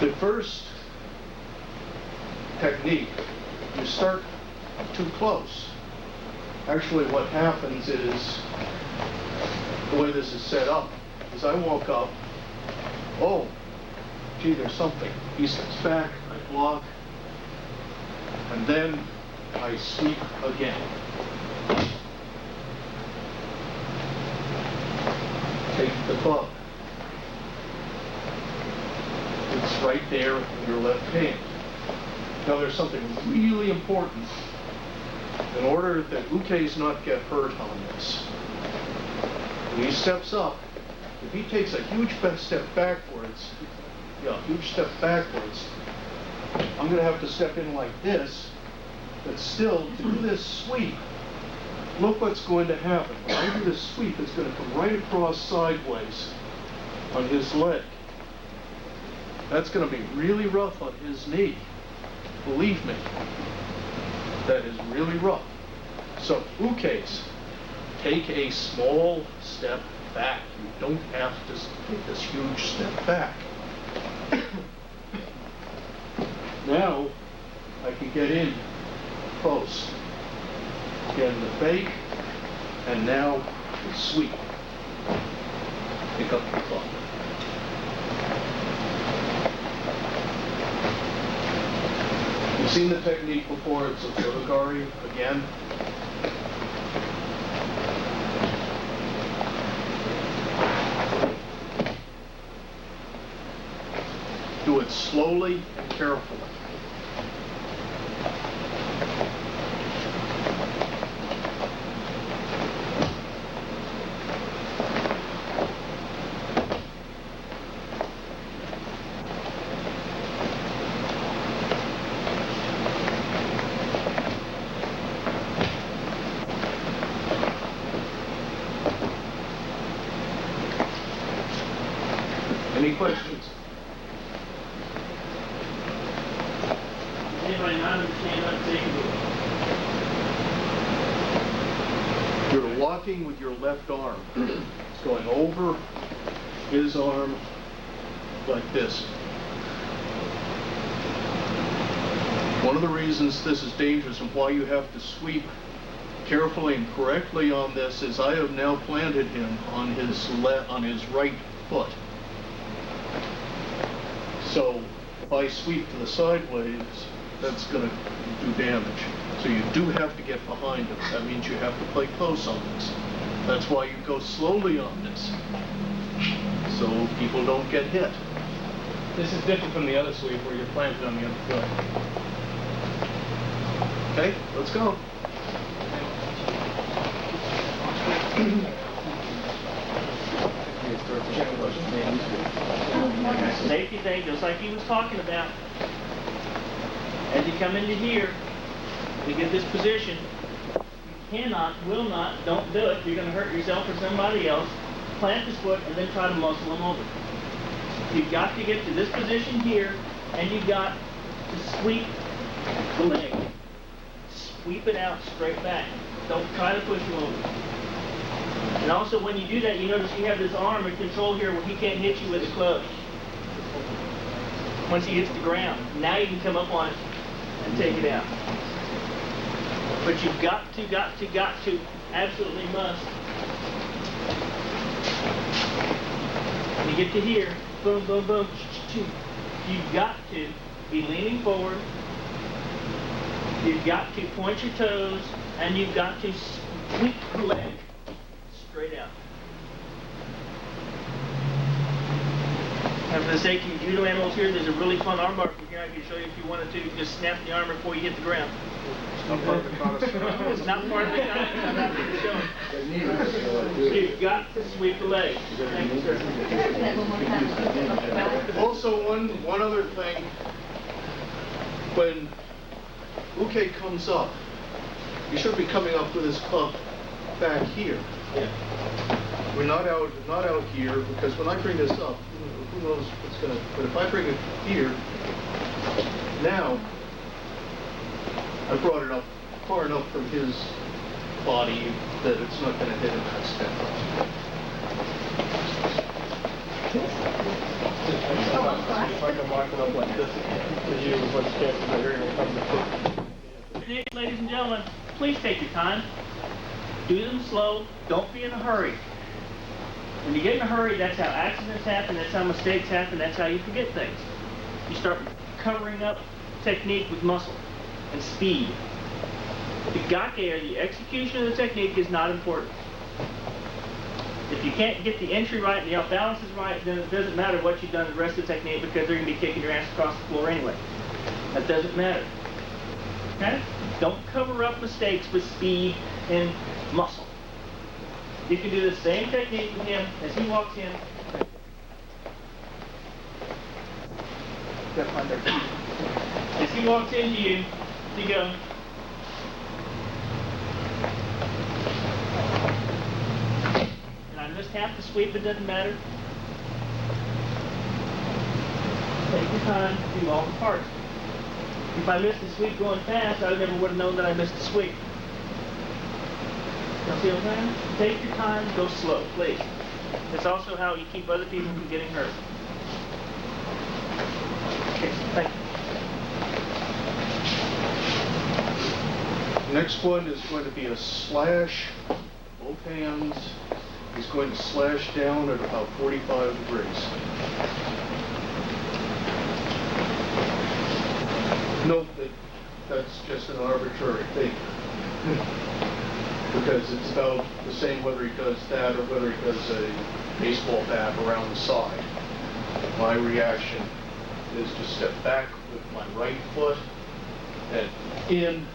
The first technique, you start too close. Actually, what happens is, the way this is set up, is I walk up, oh, gee, there's something. He steps back, I block, and then I sweep again. Take the club. It's right there in your left hand. Now there's something really important. In order that Uke's not get hurt on this, when he steps up, if he takes a huge step backwards, I'm going to have to step in like this, but still, to do this sweep, look what's going to happen. When I do this sweep, it's going to come right across sideways on his leg. That's going to be really rough on his knee. Believe me, that is really rough. So, Ukes, take a small step back. You don't have to take this huge step back. Now, I can get in close. Again, the fake, and now the sweep. Pick up the club. You've seen the technique before, it's a Sotogari, again. Do it slowly and carefully. Any questions? Does anybody not understand what I'm saying? You're walking with your left arm. It's going over his arm like this. One of the reasons this is dangerous and why you have to sweep carefully and correctly on this is I have now planted him on his right foot. So if I sweep to the sideways, that's going to do damage. So you do have to get behind him. That means you have to play close on this. That's why you go slowly on this, so people don't get hit. This is different from the other sweep where you're planted on the other foot. Okay, let's go. Safety thing, just like he was talking about. As you come into here, to get this position, you cannot, will not, don't do it. You're going to hurt yourself or somebody else. Plant this foot and then try to muscle them over. You've got to get to this position here, and you've got to sweep the leg. Sweep it out straight back. Don't try to push him over. And also when you do that, you notice you have this arm in control here where he can't hit you with a club. once he hits the ground. Now you can come up on it and take it out. But you've got to, absolutely must. When you get to here, boom, boom, boom, you've got to be leaning forward. You've got to point your toes, and you've got to sweep the leg straight out. And for the sake of you judo animals here, there's a really fun arm bar from here I can show you if you wanted to. You can just snap the arm before you hit the ground. It's not part of the connoisseur. It's not part of the connoisseur. I'm happy to show it. You've got to sweep the leg. Thank you, sir. Also, one other thing, when uke comes up, you should be coming up with his club back here. Yeah. We're not out here, because when I bring this up, who knows what's gonna, but if I bring it here, now, I brought it up far enough from his body that it's not gonna hit him accidentally. If I can mark it up like this, to you, what's chances that you're going to come to Techniques, ladies and gentlemen, please take your time. Do them slow. Don't be in a hurry. When you get in a hurry, that's how accidents happen, that's how mistakes happen, that's how you forget things. You start covering up technique with muscle and speed. The gake, or the execution of the technique, is not important. If you can't get the entry right and the out balance is right, then it doesn't matter what you've done the rest of the technique, because they're going to be kicking your ass across the floor anyway. That doesn't matter. Okay? Don't cover up mistakes with speed and muscle. You can do the same technique with him as he walks in. As he walks into you, you go. And I missed half the sweep, it doesn't matter. Take your time, do all the parts. If I missed the sweep going fast, I never would have known that I missed the sweep. You see what I'm saying? Take your time, go slow, please. It's also how you keep other people from getting hurt. Okay, thank you. Next one is going to be a slash, both hands. He's going to slash down at about 45 degrees. Note that that's just an arbitrary thing. Because it's about the same whether he does that or whether he does a baseball bat around the side. My reaction is to step back with my right foot and in.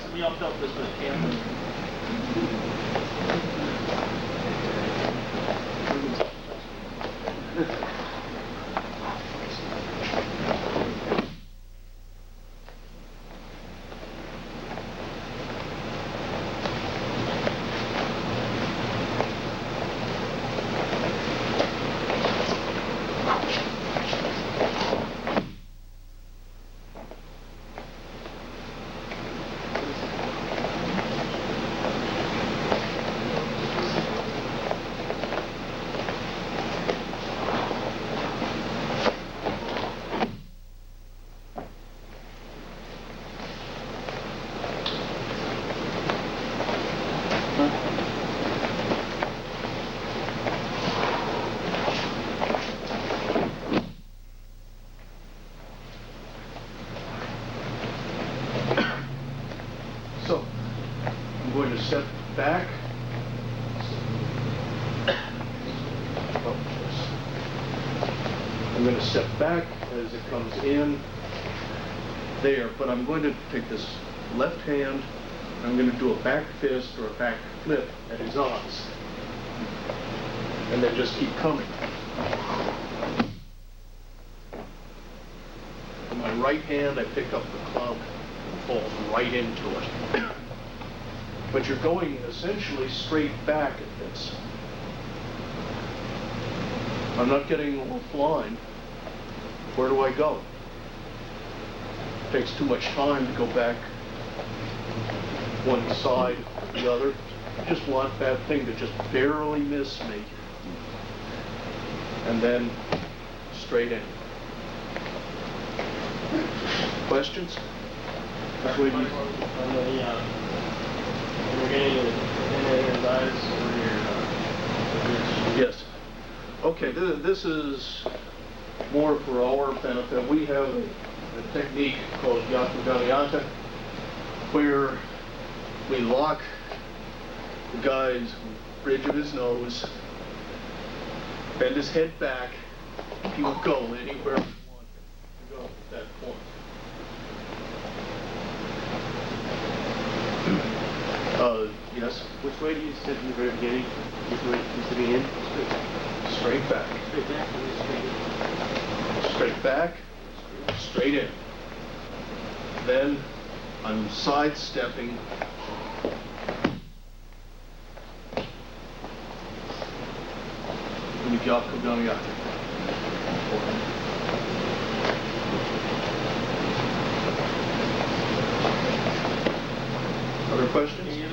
Some of y'all felt this with the camera. So, I'm going to step back. I'm going to step back as it comes in there, but I'm going to take this left hand, I'm going to do a back fist or a back flip at his arms. And then just keep coming. In my right hand, I pick up the club and fall right into it. But you're going essentially straight back at this. I'm not getting offline. Where do I go? It takes too much time to go back one side to the other. just want that thing to just barely miss me. And then straight in. Questions? Which way do you? On the, when we're getting in his eyes or your, Yes. Okay, this is more for our benefit. We have a technique called Yakiganiyanta, where we lock the guy's bridge of his nose, bend his head back, he will go anywhere we want him to go at that point. Yes? which way do you sit in the very beginning? Which way you sitting in? Straight back. Straight back. Straight back, straight in. Then I'm sidestepping. In the Yakiganiyanta. Other questions?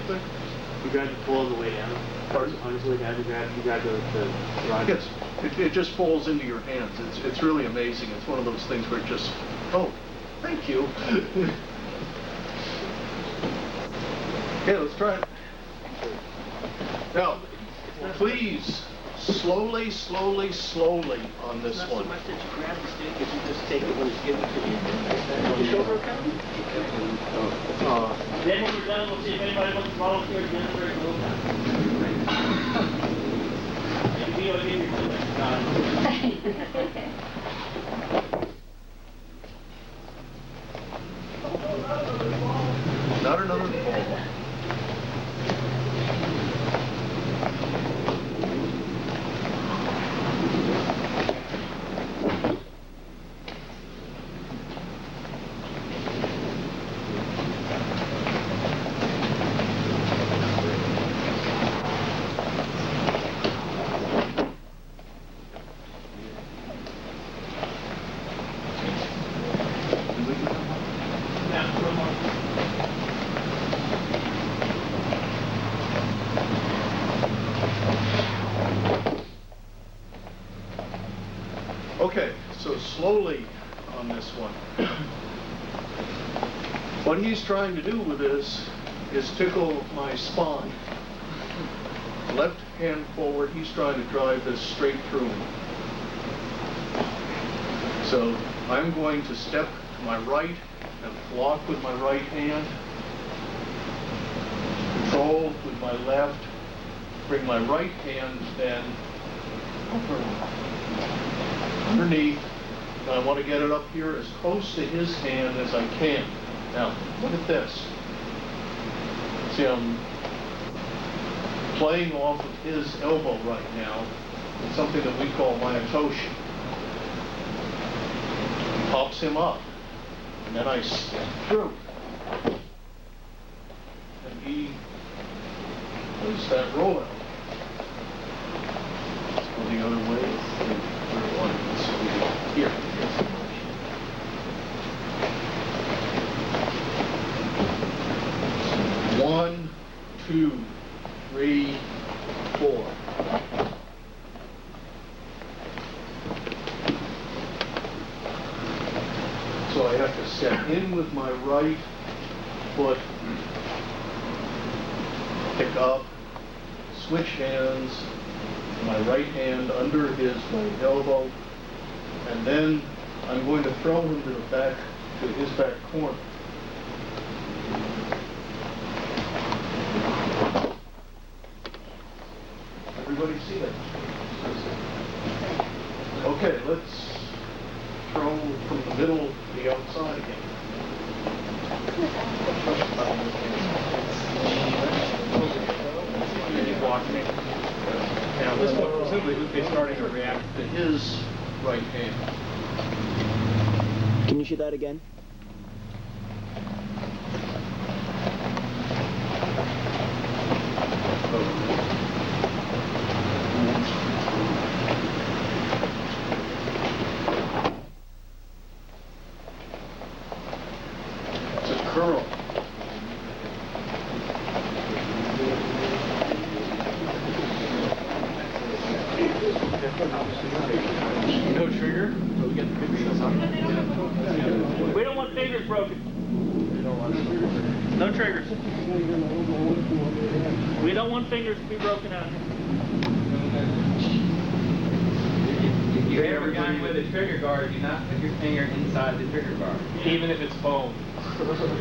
You grab the pole on the way down. Pardon? On his way down, you grab the rod. Yes, it just falls into your hands. It's really amazing. It's one of those things where it just, oh, thank you. Okay, let's try it. Now, please, slowly, slowly, slowly on this one. that you grab the stick, if you just take it when it's given to you. You shoulder account? Then when we're done, we'll see if anybody wants to volunteer again for a little time. If you don't give your Not another ball. Okay, so slowly on this one. What he's trying to do with this is tickle my spine. Left hand forward, he's trying to drive this straight through me. So I'm going to step to my right and block with my right hand. Control with my left. Bring my right hand then underneath. And I want to get it up here as close to his hand as I can. Now, look at this. See, I'm playing off of his elbow right now. It's something that we call Mayatoshi. Pops him up. And then I step through. And he does that rollout. Let's go the other way. Here. 1, 2, 3, 4. So I have to step in with my right foot, pick up, switch hands, my right hand under his right elbow, and then I'm going to throw him to his back corner. Everybody see that? Okay, let's throw from the middle to the outside again. Now, this one presumably would be starting to react To his right hand. Can you shoot that again? It's a curl. trigger, so we get the picture. We don't want fingers broken. No triggers. We don't want fingers to be broken out. If you've ever gone with a trigger guard, do not put your finger inside the trigger guard. Even if it's foam.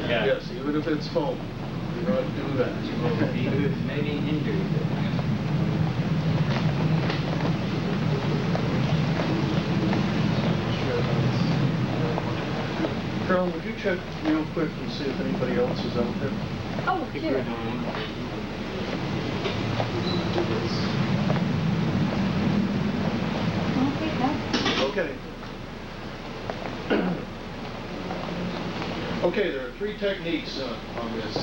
Yeah. Yes, even if it's foam. Do not do that. Maybe injury. Carolyn, would you check real quick and see if anybody else is out there? Oh, sure. Okay. Okay, there are 3 techniques on this.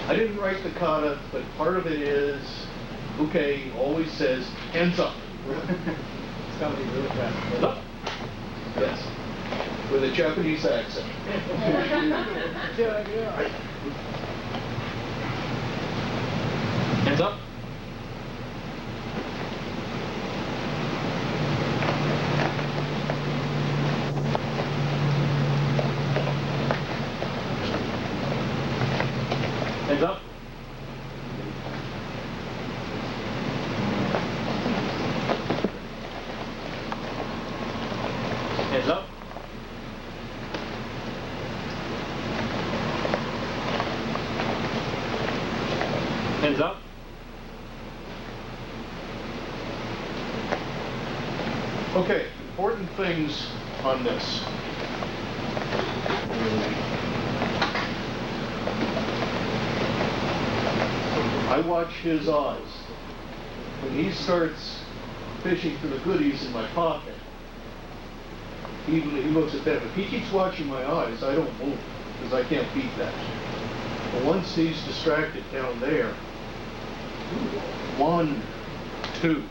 I didn't write the kata, but part of it is, okay, always says, hands up. It's gotta be really fast. Up. Yes. With a Japanese accent. Hands up. Hands up. Hands up. Hands up. Okay, important things on this. I watch his eyes. When he starts fishing for the goodies in my pocket, he looks at them. If he keeps watching my eyes, I don't move, because I can't beat that. But once he's distracted down there, 1, 2.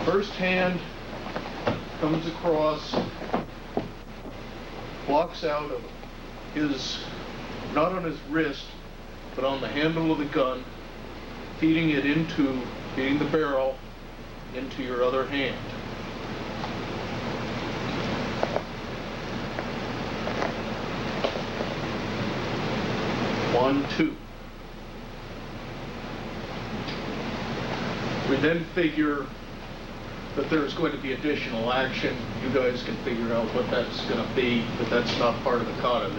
First hand comes across, walks out of his, not on his wrist, but on the handle of the gun, feeding the barrel into your other hand. One, 2. We then figure that there's going to be additional action. You guys can figure out what that's going to be, but that's not part of the kata.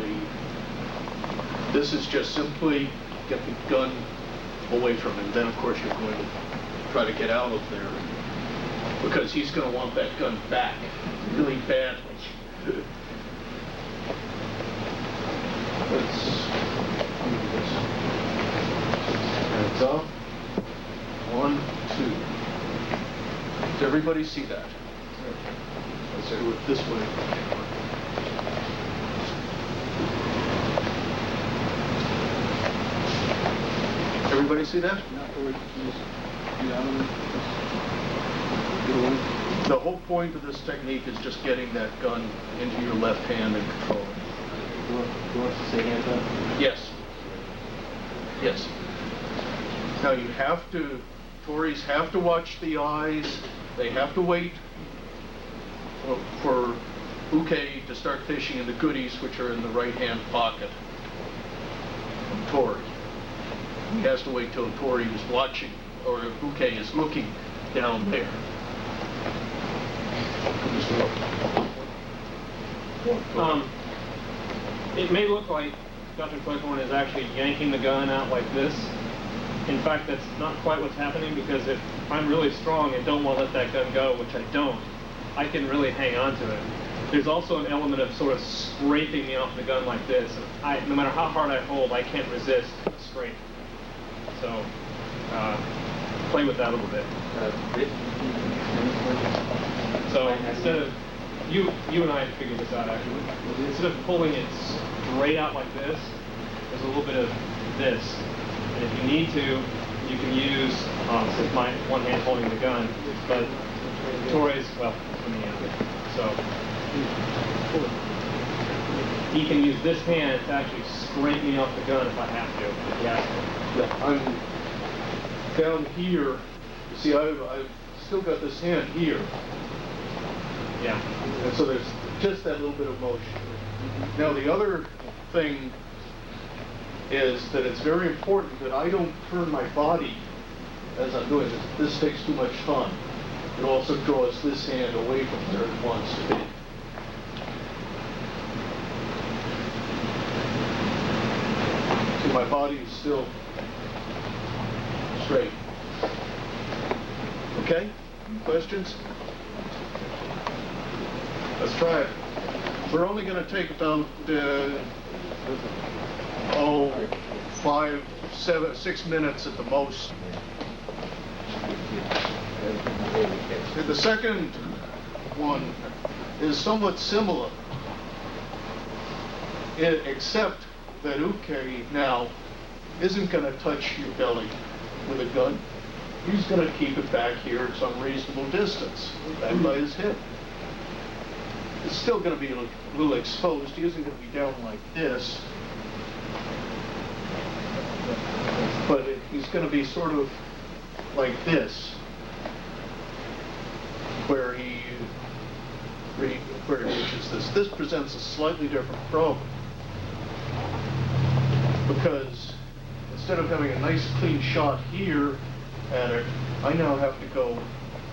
This is just simply get the gun away from him. Then, of course, you're going to try to get out of there, because he's going to want that gun back really badly. Hands up. 1, 2. Does everybody see that? Let's do it this way. Everybody see that? The whole point of this technique is just getting that gun into your left hand and controlling it. You want to say hands up? Yes. Yes. Now you have to, Tories have to watch the eyes. They have to wait for Uke to start fishing in the goodies, which are in the right-hand pocket of Tori. He has to wait till Tori is watching, or Uke is looking down there. It may look like Dr. Cleghorn is actually yanking the gun out like this. In fact, that's not quite what's happening, because if I'm really strong and don't want to let that gun go, which I don't, I can really hang on to it. There's also an element of sort of scraping me off the gun like this. No matter how hard I hold, I can't resist a scrape. So, play with that a little bit. So instead of, you and I figured this out actually. Instead of pulling it straight out like this, there's a little bit of this. And if you need to, you can use, since my one hand holding the gun, but Torres, well, so he can use this hand to actually scrape me off the gun if I have to, if he has to. Yeah, I'm down here. You see, I've still got this hand here. Yeah. And so there's just that little bit of motion. Now the other thing is that it's very important that I don't turn my body as I'm doing this. This takes too much time. It also draws this hand away from where it wants to be. So my body is still straight. Okay? Questions? Let's try it. We're only going to take about 6 minutes at the most. The second one is somewhat similar, except that Uke now isn't going to touch your belly with a gun. He's going to keep it back here at some reasonable distance, back by his hip. It's still going to be a little exposed. He isn't going to be down like this. But he's going to be sort of like this, where he reaches this. This presents a slightly different problem, because instead of having a nice clean shot here at it, I now have to go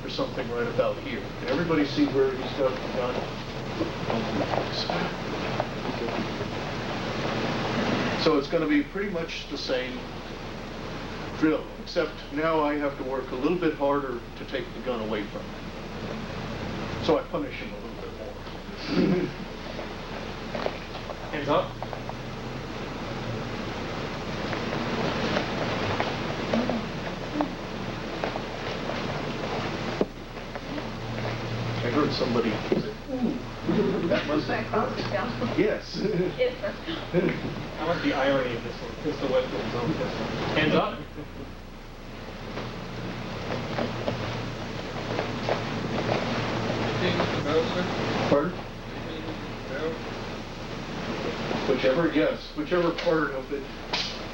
for something right about here. Can everybody see where he's got the gun? So it's going to be pretty much the same drill, except now I have to work a little bit harder to take the gun away from him. So I punish him a little bit more. Hands up. I heard somebody say, ooh, that must have hurt. Yes. How much the irony of this one? Pistol whip with his own pistol. Hands up. Pardon? Whichever part of it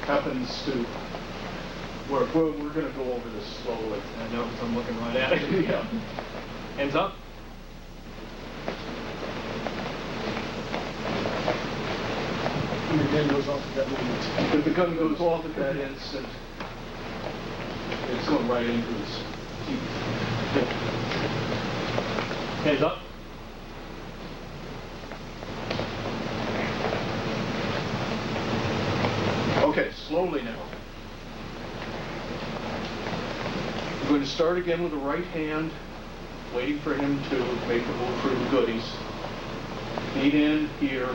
happens to work. We're going to go over this slowly. I know, because I'm looking right at it. Yeah. Hands up. And the gun goes off at that moment. If the gun goes off at that instant, it's going right into his teeth. Hands up. Okay, slowly now. I'm going to start again with the right hand, waiting for him to make a move for the goodies. Feet in here.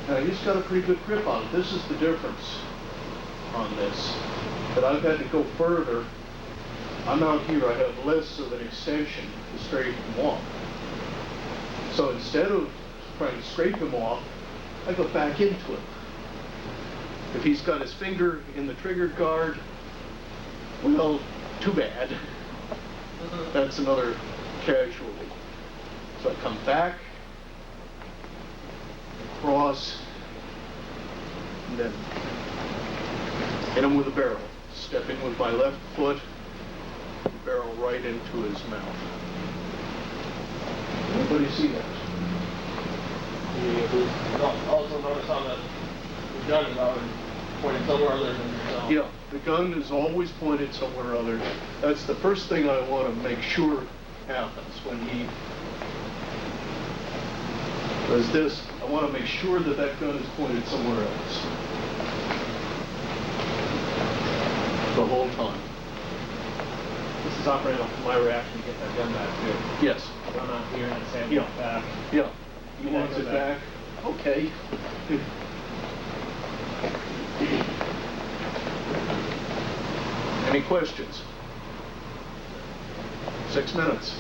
Now he's got a pretty good grip on it. This is the difference on this. But I've had to go further. I'm out here, I have less of an extension to straighten him off. So instead of trying to scrape him off, I go back into it. If he's got his finger in the trigger guard, well, too bad. That's another casualty. So I come back, across, and then hit him with the barrel. Stepping with my left foot, barrel right into his mouth. Anybody see that? Also notice on the gun is always pointing somewhere other than yourself. Yeah, the gun is always pointed somewhere other. That's the first thing I want to make sure happens when he does this. I want to make sure that that gun is pointed somewhere else the whole time. This is operating off my reaction to get that gun back too. Yes. I'm not here and saying Yeah. back. Yeah. He Yeah, wants go it back. back. Okay. Any questions? 6 minutes.